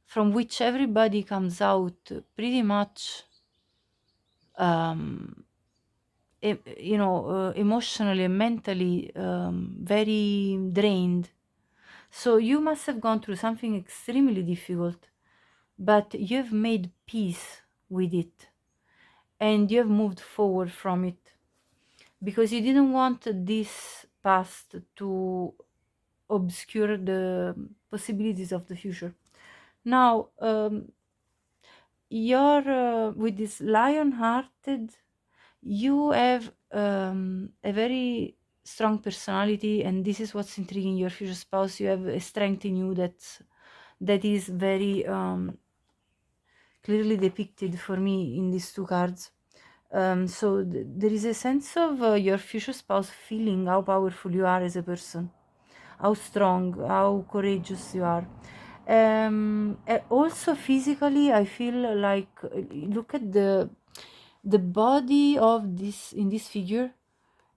from which everybody comes out pretty much, emotionally and mentally very drained. So you must have gone through something extremely difficult, but you've made peace with it and you have moved forward from it because you didn't want this past to obscure the possibilities of the future. Now, you're with this lion-hearted, you have a very strong personality, and this is what's intriguing your future spouse. You have a strength in you that is very clearly depicted for me in these two cards. So there is a sense of your future spouse feeling how powerful you are as a person, how strong, how courageous you are. Also physically, I feel like look at the body of this in this figure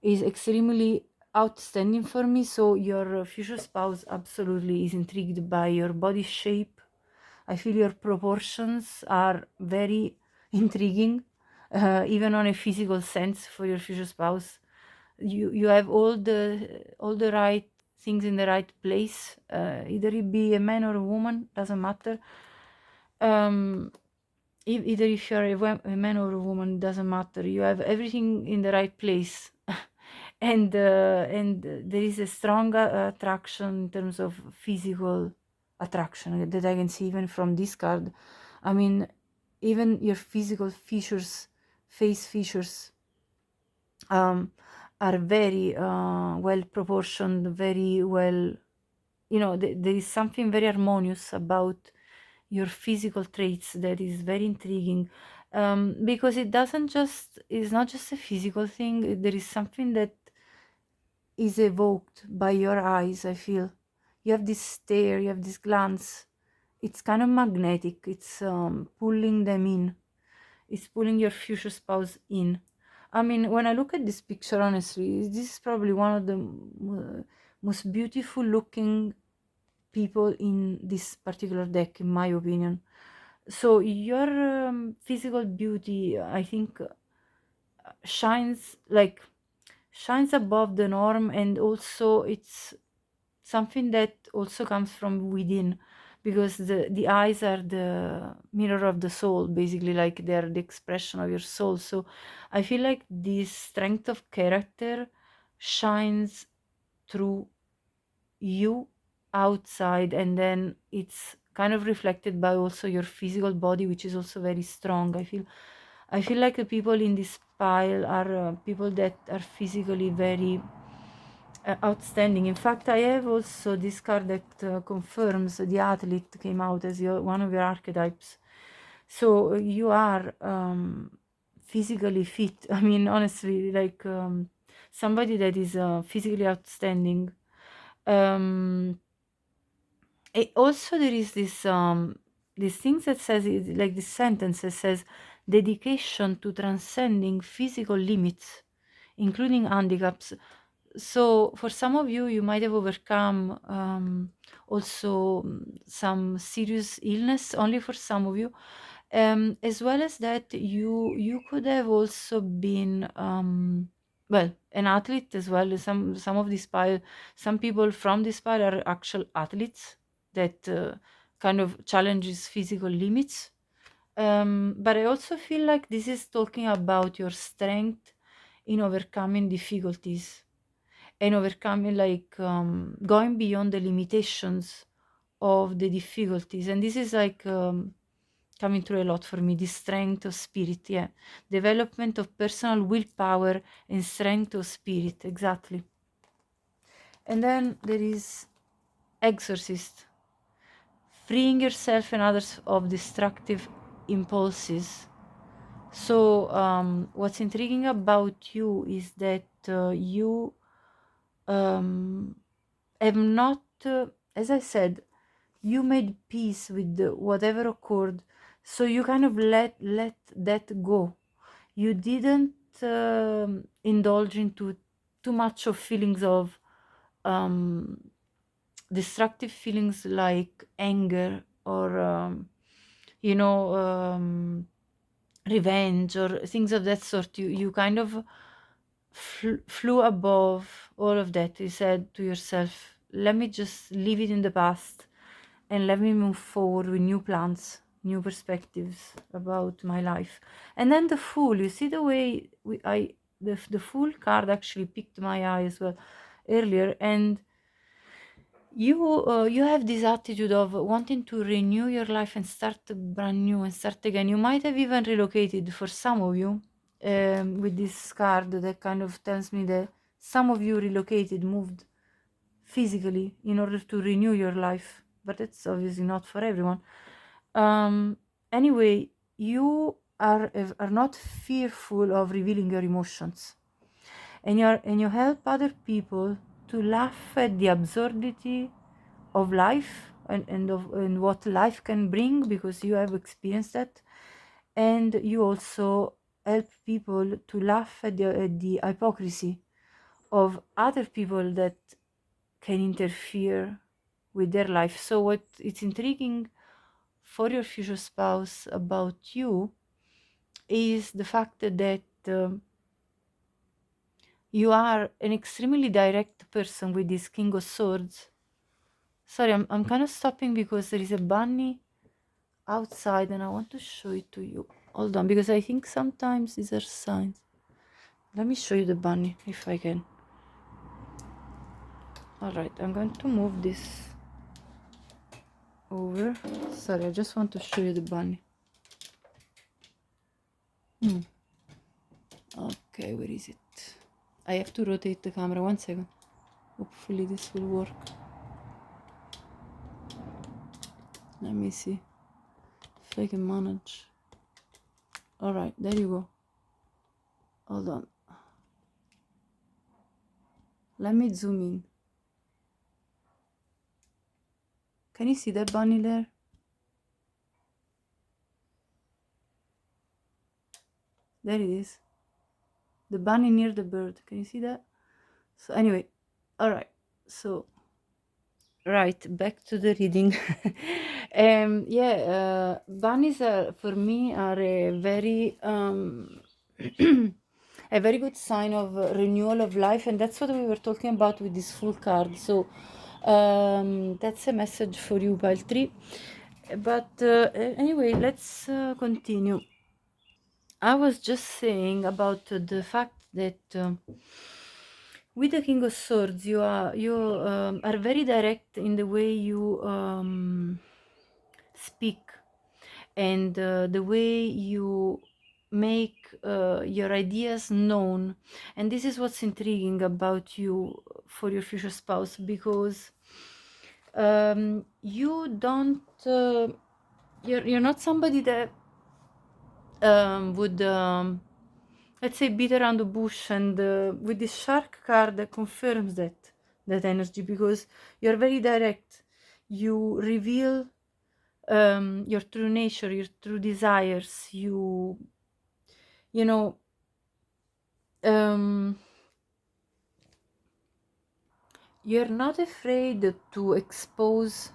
is extremely outstanding for me. So your future spouse absolutely is intrigued by your body shape. I feel your proportions are very intriguing, even on a physical sense for your future spouse. You have all the right things in the right place. Either it be a man or a woman, doesn't matter. Either if you're a man or a woman, doesn't matter. You have everything in the right place. And there is a strong attraction in terms of physical attraction that I can see even from this card. I mean, even your physical features, face features, are very well proportioned, very well, there is something very harmonious about your physical traits that is very intriguing, because it's not just a physical thing. There is something that is evoked by your eyes. I feel you have this stare, you have this glance. It's kind of magnetic. It's pulling them in. It's pulling your future spouse in. I mean, when I look at this picture, honestly, this is probably one of the most beautiful looking people in this particular deck, in my opinion. So your physical beauty, I think, shines above the norm, and also it's something that also comes from within, because the eyes are the mirror of the soul, basically, like they're the expression of your soul. So I feel like this strength of character shines through you outside, and then it's kind of reflected by also your physical body, which is also very strong. I feel like the people in this pile are people that are physically very outstanding. In fact, I have also this card that confirms the athlete came out as one of your archetypes. So you are physically fit. I mean, honestly, like somebody that is physically outstanding. Also, there is this thing that says, like this sentence that says, dedication to transcending physical limits, including handicaps. So for some of you, you might have overcome also some serious illness, only for some of you, as well as that you could have also been well, an athlete as well. Some of these some people from this pile are actual athletes that kind of challenges physical limits. But I also feel like this is talking about your strength in overcoming difficulties and overcoming, like going beyond the limitations of the difficulties. And this is like coming through a lot for me, this strength of spirit. Yeah, development of personal willpower and strength of spirit, exactly. And then there is Exorcist, freeing yourself and others of destructive impulses. So what's intriguing about you is that you have not, as I said, you made peace with whatever occurred, so you kind of let that go. You didn't indulge into too much of feelings of destructive feelings like anger or revenge or things of that sort. You kind of flew above all of that. You said to yourself, let me just leave it in the past and let me move forward with new plans, new perspectives about my life. And then the Fool, you see the way the Fool card actually picked my eye as well earlier. And you have this attitude of wanting to renew your life and start brand new and start again. You might have even relocated for some of you, with this card that kind of tells me that some of you relocated, moved physically in order to renew your life, but it's obviously not for everyone. Anyway, you are not fearful of revealing your emotions, and you help other people to laugh at the absurdity of life and what life can bring, because you have experienced that. And you also help people to laugh at the hypocrisy of other people that can interfere with their life. So what it's intriguing for your future spouse about you is the fact that you are an extremely direct person with this King of Swords. Sorry, I'm kind of stopping because there is a bunny outside and I want to show it to you. Hold on, because I think sometimes these are signs. Let me show you the bunny if I can. Alright, I'm going to move this over. Sorry, I just want to show you the bunny. Okay, where is it? I have to rotate the camera. 1 second. Hopefully this will work. Let me see if I can manage. Alright, there you go. Hold on. Let me zoom in. Can you see that bunny there? There it is. The bunny near the bird. Can you see that? So anyway, alright. So right, back to the reading. Bunnies are, for me, are a very a very good sign of renewal of life, and that's what we were talking about with this Fool card. So that's a message for you, pile 3. But anyway, let's continue. I was just saying about the fact that with the King of Swords, you are very direct in the way you speak, and the way you make your ideas known. And this is what's intriguing about you for your future spouse, because you don't you're not somebody that would let's say beat around the bush, and with this shark card that confirms that energy, because you're very direct. You reveal your true nature, your true desires. You know, you're not afraid to expose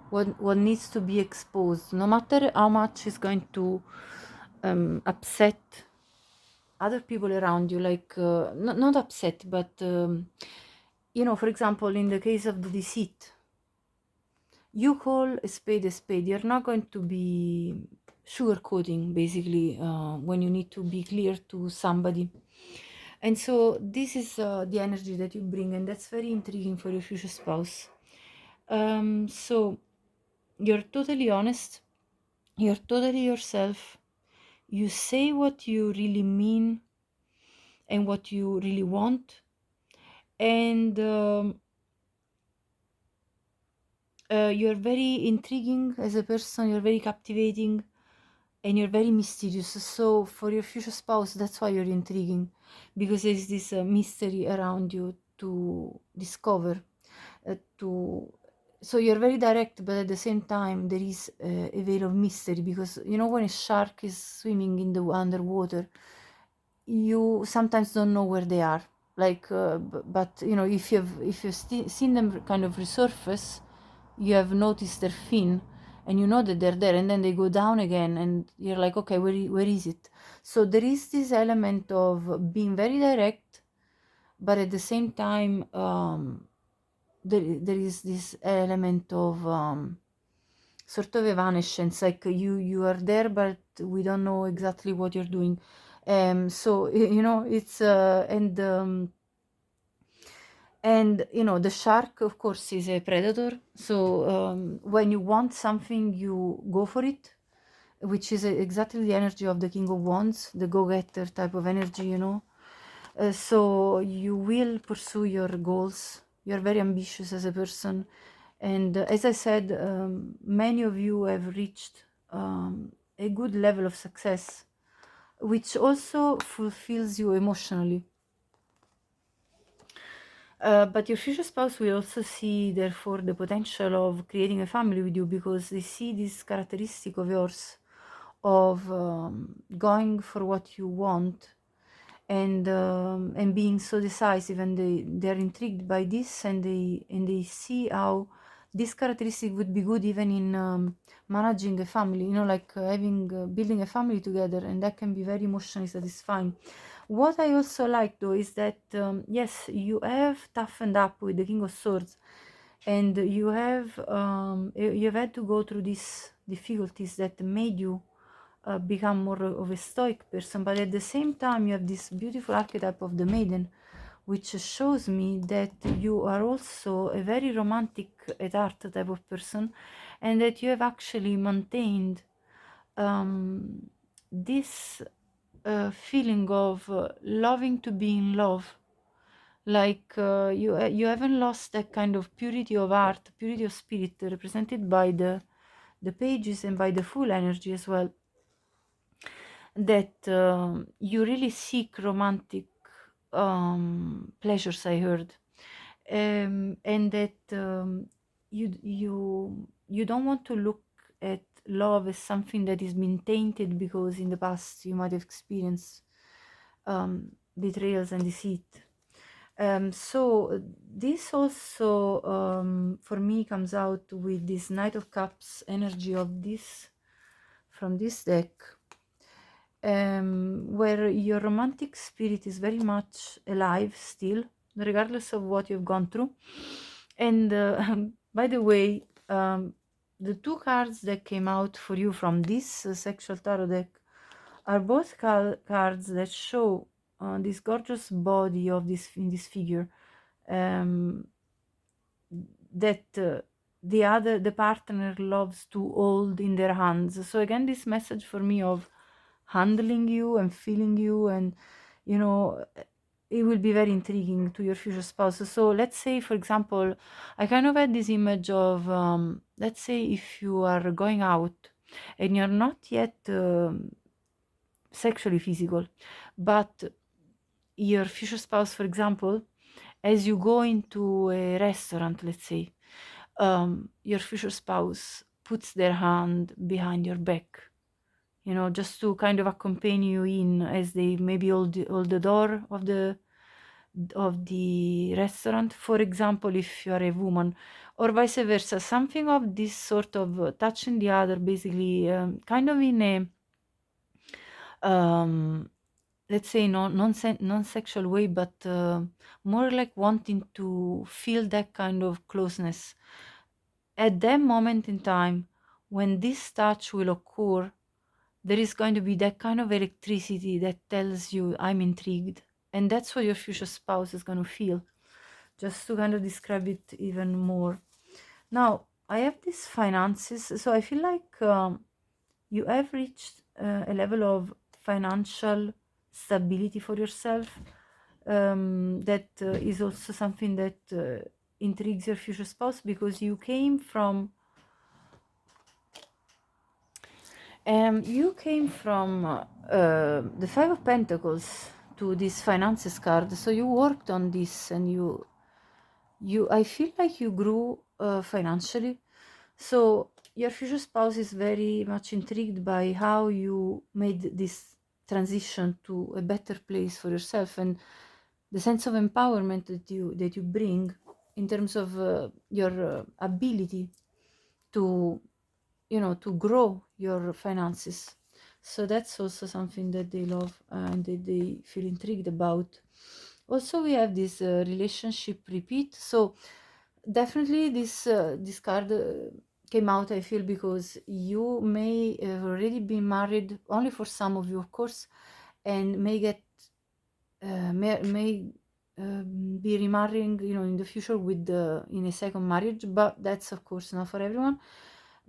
what needs to be exposed, no matter how much is going to upset other people around you. Like not upset, but for example, in the case of the deceit, you call a spade a spade. You're not going to be sugarcoating, basically, when you need to be clear to somebody. And so this is the energy that you bring, and that's very intriguing for your future spouse. So you're totally honest, you're totally yourself, you say what you really mean and what you really want, and You're very intriguing as a person, you're very captivating, and you're very mysterious. So for your future spouse, that's why you're intriguing, because there's this mystery around you to discover. To So you're very direct, but at the same time there is a veil of mystery, because you know when a shark is swimming in the underwater, you sometimes don't know where they are. Like, but you know, if you've seen them kind of resurface, you have noticed their fin, and you know that they're there, and then they go down again, and you're like, okay, where is it? So there is this element of being very direct, but at the same time, there is this element of sort of evanescence, like you are there, but we don't know exactly what you're doing. So you know, it's and you know, the shark, of course, is a predator. So when you want something, you go for it, which is exactly the energy of the King of Wands, the go-getter type of energy, you know. So you will pursue your goals. You're very ambitious as a person, and as I said, many of you have reached a good level of success, which also fulfills you emotionally. But your future spouse will also see, therefore, the potential of creating a family with you, because they see this characteristic of yours of going for what you want, and being so decisive, and they're intrigued by this, and they see how this characteristic would be good even in managing a family, you know, like having building a family together, and that can be very emotionally satisfying. What I also like, though, is that yes, you have toughened up with the King of Swords, and you've had to go through these difficulties that made you become more of a stoic person, but at the same time you have this beautiful archetype of the maiden, which shows me that you are also a very romantic at heart type of person, and that you have actually maintained this feeling of loving to be in love. Like you haven't lost that kind of purity of heart, purity of spirit, represented by the pages and by the full energy as well, that you really seek romantic pleasures, I heard, and that you don't want to look at love as something that has been tainted because in the past you might have experienced betrayals and deceit. So this also for me comes out with this Knight of Cups energy of this from this deck, where your romantic spirit is very much alive still, regardless of what you've gone through. And by the way, the two cards that came out for you from this sexual tarot deck are both cards that show this gorgeous body of this in this figure, um, that the partner loves to hold in their hands. So again, this message for me of handling you and feeling you, and you know, it will be very intriguing to your future spouse. So let's say, for example, I kind of had this image of let's say if you are going out and you're not yet sexually physical, but your future spouse, for example, as you go into a restaurant, let's say, your future spouse puts their hand behind your back, you know, just to kind of accompany you in, as they maybe hold the door of the restaurant, for example, if you are a woman, or vice versa, something of this sort of touching the other, basically, kind of in a let's say non-sexual way, but more like wanting to feel that kind of closeness. At that moment in time, when this touch will occur, there is going to be that kind of electricity that tells you, I'm intrigued. And that's what your future spouse is going to feel. Just to kind of describe it even more. Now, I have these finances. So I feel like you have reached a level of financial stability for yourself. That is also something that intrigues your future spouse, because you came from the Five of Pentacles to this finances card. So you worked on this, and I feel like you grew financially. So your future spouse is very much intrigued by how you made this transition to a better place for yourself, and the sense of empowerment that you bring in terms of your ability to to grow your finances. So that's also something that they love and that they feel intrigued about. Also, we have this relationship repeat. So definitely this card came out, I feel, because you may have already been married, only for some of you, of course, and may get may be remarrying, in the future with in a second marriage, but that's of course not for everyone.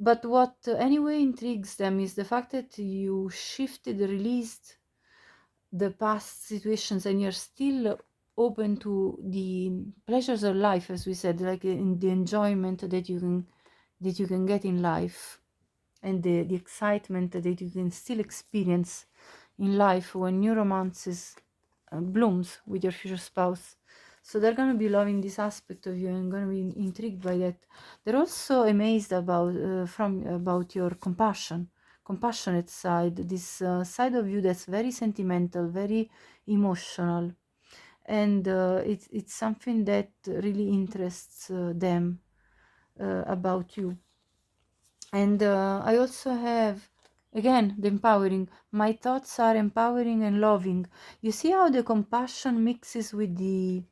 But what anyway intrigues them is the fact that you shifted, released the past situations, and you're still open to the pleasures of life, as we said, like in the enjoyment that you can get in life, and the excitement that you can still experience in life when new romances blooms with your future spouse. So they're going to be loving this aspect of you and going to be intrigued by that. They're also amazed about your compassionate side, this side of you that's very sentimental, very emotional, and it's something that really interests them about you. And I also have, again, the empowering. My thoughts are empowering and loving. You see how the compassion mixes with the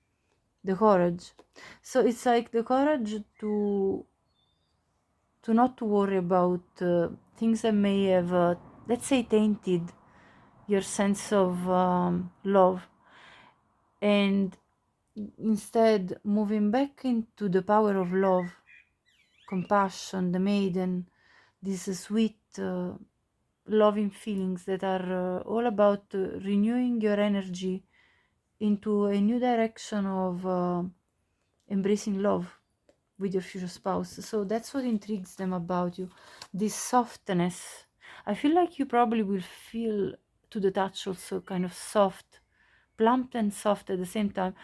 courage. So it's like the courage to not to worry about things that may have, let's say, tainted your sense of love, and instead moving back into the power of love, compassion, the maiden, these sweet loving feelings that are all about renewing your energy into a new direction of embracing love with your future spouse. So that's what intrigues them about you, this softness. I feel like you probably will feel to the touch also kind of soft, plump and soft at the same time,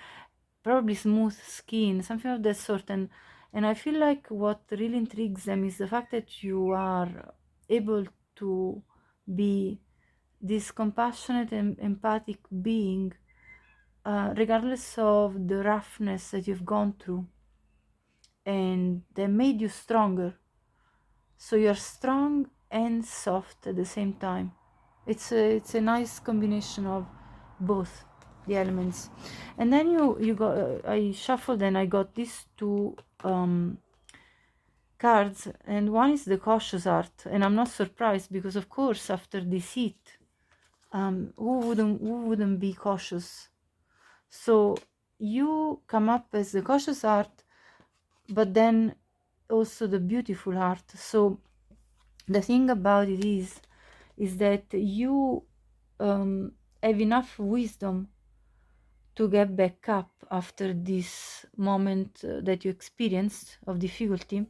probably smooth skin, something of that sort. And I feel like what really intrigues them is the fact that you are able to be this compassionate and empathic being, regardless of the roughness that you've gone through, and that made you stronger. So you're strong and soft at the same time. It's a nice combination of both the elements. And then you got I shuffled and I got these two cards, and one is the cautious heart, and I'm not surprised, because of course after this heat, who wouldn't be cautious? So you come up as the cautious heart, but then also the beautiful heart. So the thing about it is that you have enough wisdom to get back up after this moment that you experienced of difficulty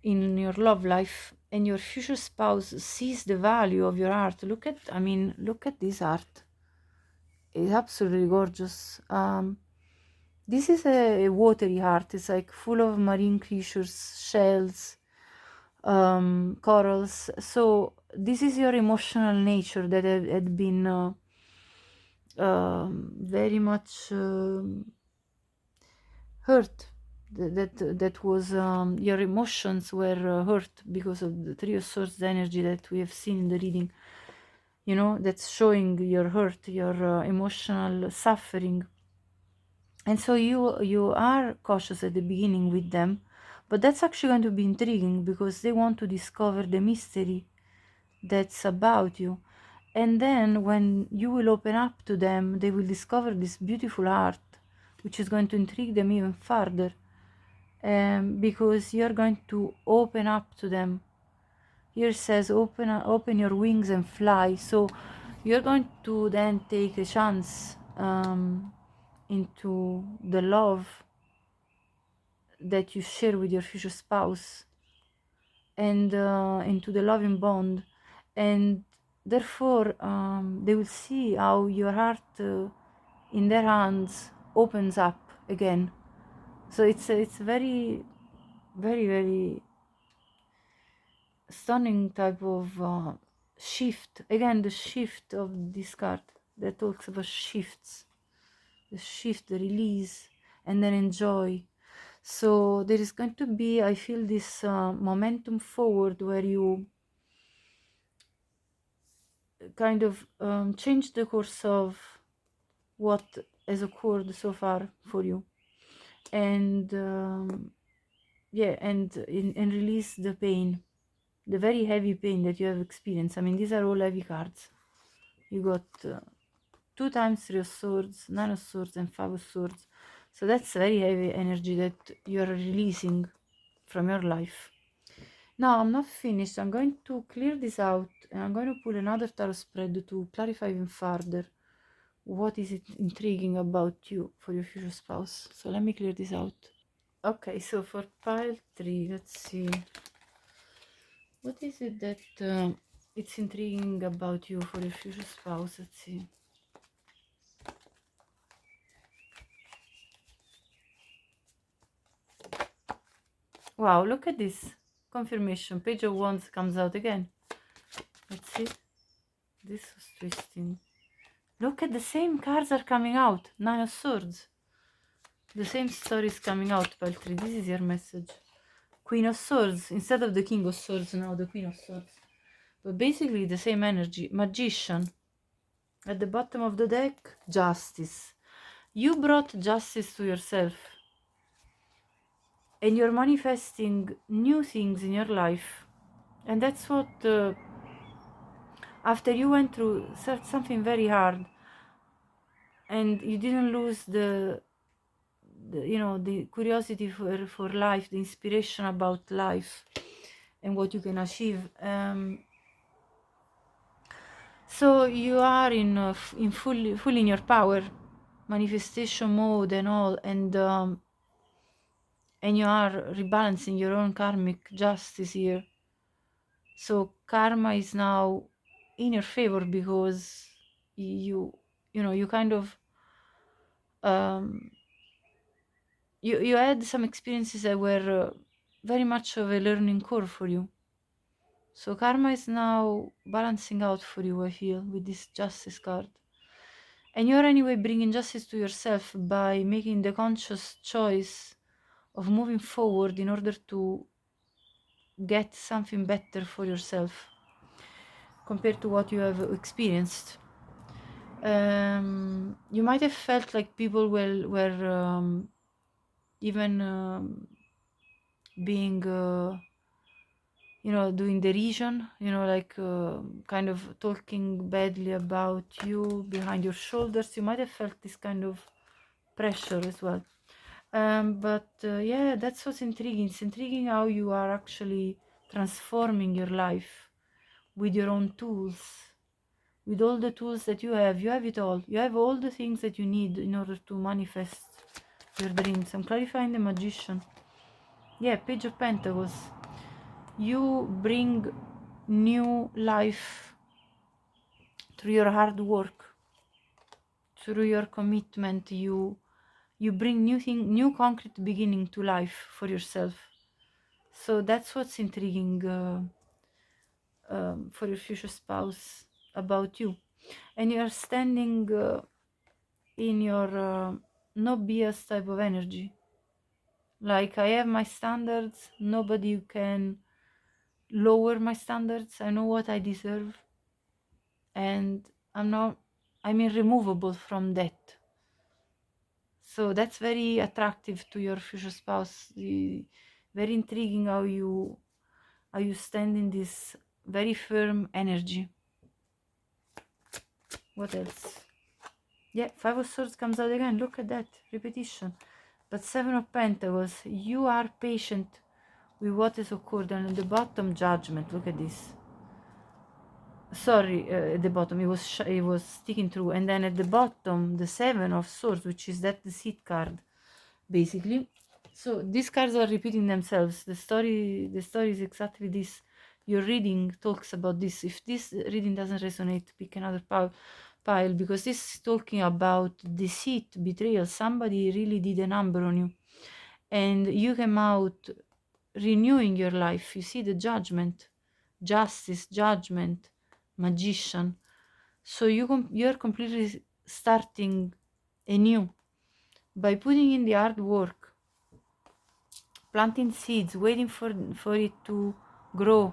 in your love life, and your future spouse sees the value of your art. Look at this art. It's absolutely gorgeous. This is a watery art. It's like full of marine creatures, shells, corals. So this is your emotional nature that had been very much hurt. That was your emotions were hurt because of the Three of Swords energy that we have seen in the reading. That's showing your hurt, your emotional suffering. And so you are cautious at the beginning with them, but that's actually going to be intriguing, because they want to discover the mystery that's about you. And then when you will open up to them, they will discover this beautiful art, which is going to intrigue them even further, because you're going to open up to them. Here it says open your wings and fly. So you're going to then take a chance into the love that you share with your future spouse, and into the loving bond, and therefore they will see how your heart in their hands opens up again. So it's very, very, very stunning type of shift. Again, the shift of this card that talks about shifts, the shift, the release, and then enjoy. So there is going to be, I feel, this momentum forward where you kind of change the course of what has occurred so far for you, and yeah, and release the pain, the very heavy pain that you have experienced. I mean, these are all heavy cards. You got 2 times 3 of swords, 9 of swords, and 5 of swords. So that's very heavy energy that you are releasing from your life. Now, I'm not finished. I'm going to clear this out, and I'm going to pull another tarot spread to clarify even further what is it intriguing about you for your future spouse. So let me clear this out. Okay, so for pile 3, let's see. What is it that it's intriguing about you for your future spouse? Let's see. Wow, look at this. Confirmation. Page of Wands comes out again. Let's see. This was twisting. Look at the same cards are coming out. 9 of Swords. The same story is coming out, pile 3. This is your message. Queen of Swords. Instead of the King of Swords, now the Queen of Swords. But basically the same energy. Magician. At the bottom of the deck, Justice. You brought justice to yourself. And you're manifesting new things in your life. And that's what, after you went through something very hard, and you didn't lose the you know, the curiosity for life, the inspiration about life and what you can achieve. So you are in fully in your power, manifestation mode and all, and you are rebalancing your own karmic justice here. So karma is now in your favor because you know, you kind of you had some experiences that were very much of a learning curve for you. So karma is now balancing out for you, I feel, with this justice card. And you're anyway bringing justice to yourself by making the conscious choice of moving forward in order to get something better for yourself compared to what you have experienced. You might have felt like people were even being you know, doing derision, you know, like kind of talking badly about you behind your shoulders. You might have felt this kind of pressure as well. But yeah, that's what's intriguing. It's intriguing how you are actually transforming your life with your own tools, with all the tools that you have. You have it all. You have all the things that you need in order to manifest your dreams. I'm clarifying the Magician. Yeah, Page of Pentacles. You bring new life through your hard work, through your commitment. You bring new concrete beginning to life for yourself. So that's what's intriguing for your future spouse about you. And you are standing in your no BS type of energy. Like, I have my standards, nobody can lower my standards. I know what I deserve, and I'm irremovable from that. So that's very attractive to your future spouse. Very intriguing how you stand in this very firm energy. What else? Yeah, 5 of Swords comes out again. Look at that repetition. But 7 of Pentacles. You are patient with what has occurred, and at the bottom, Judgment. Look at this. Sorry, at the bottom it was sticking through, and then at the bottom the 7 of Swords, which is that deceit card basically. So these cards are repeating themselves. The story is exactly this. Your reading talks about this. If this reading doesn't resonate, pick another pile, because this is talking about deceit, betrayal. Somebody really did a number on you, and you came out renewing your life. You see the judgment, justice, judgment, magician. So you're completely starting anew by putting in the hard work, planting seeds, waiting for it to grow,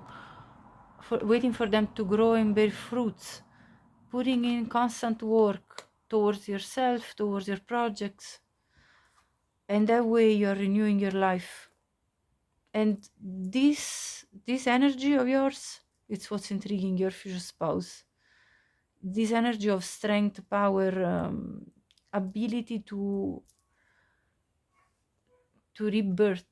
waiting for them to grow and bear fruits, putting in constant work towards yourself, towards your projects, and that way you're renewing your life. And this energy of yours, it's what's intriguing your future spouse. This energy of strength, power, ability to rebirth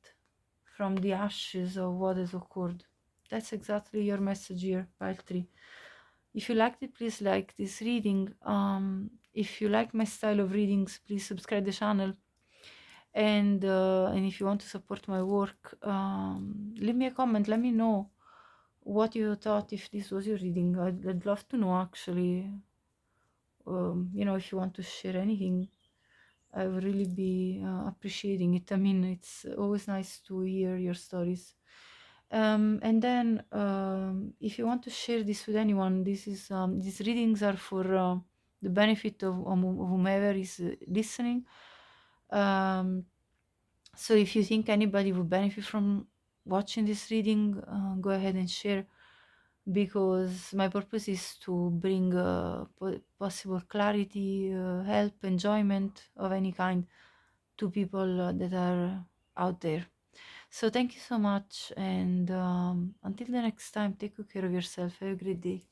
from the ashes of what has occurred. That's exactly your message here, pile 3. If you liked it, please like this reading. If you like my style of readings, please subscribe the channel. And if you want to support my work, leave me a comment. Let me know what you thought if this was your reading. I'd love to know, actually. If you want to share anything, I would really be appreciating it. I mean, it's always nice to hear your stories. And then, if you want to share this with anyone, these readings are for the benefit of whomever is listening. So if you think anybody would benefit from watching this reading, go ahead and share, because my purpose is to bring possible clarity, help, enjoyment of any kind to people that are out there. So thank you so much, and until the next time, take good care of yourself. Have a great day.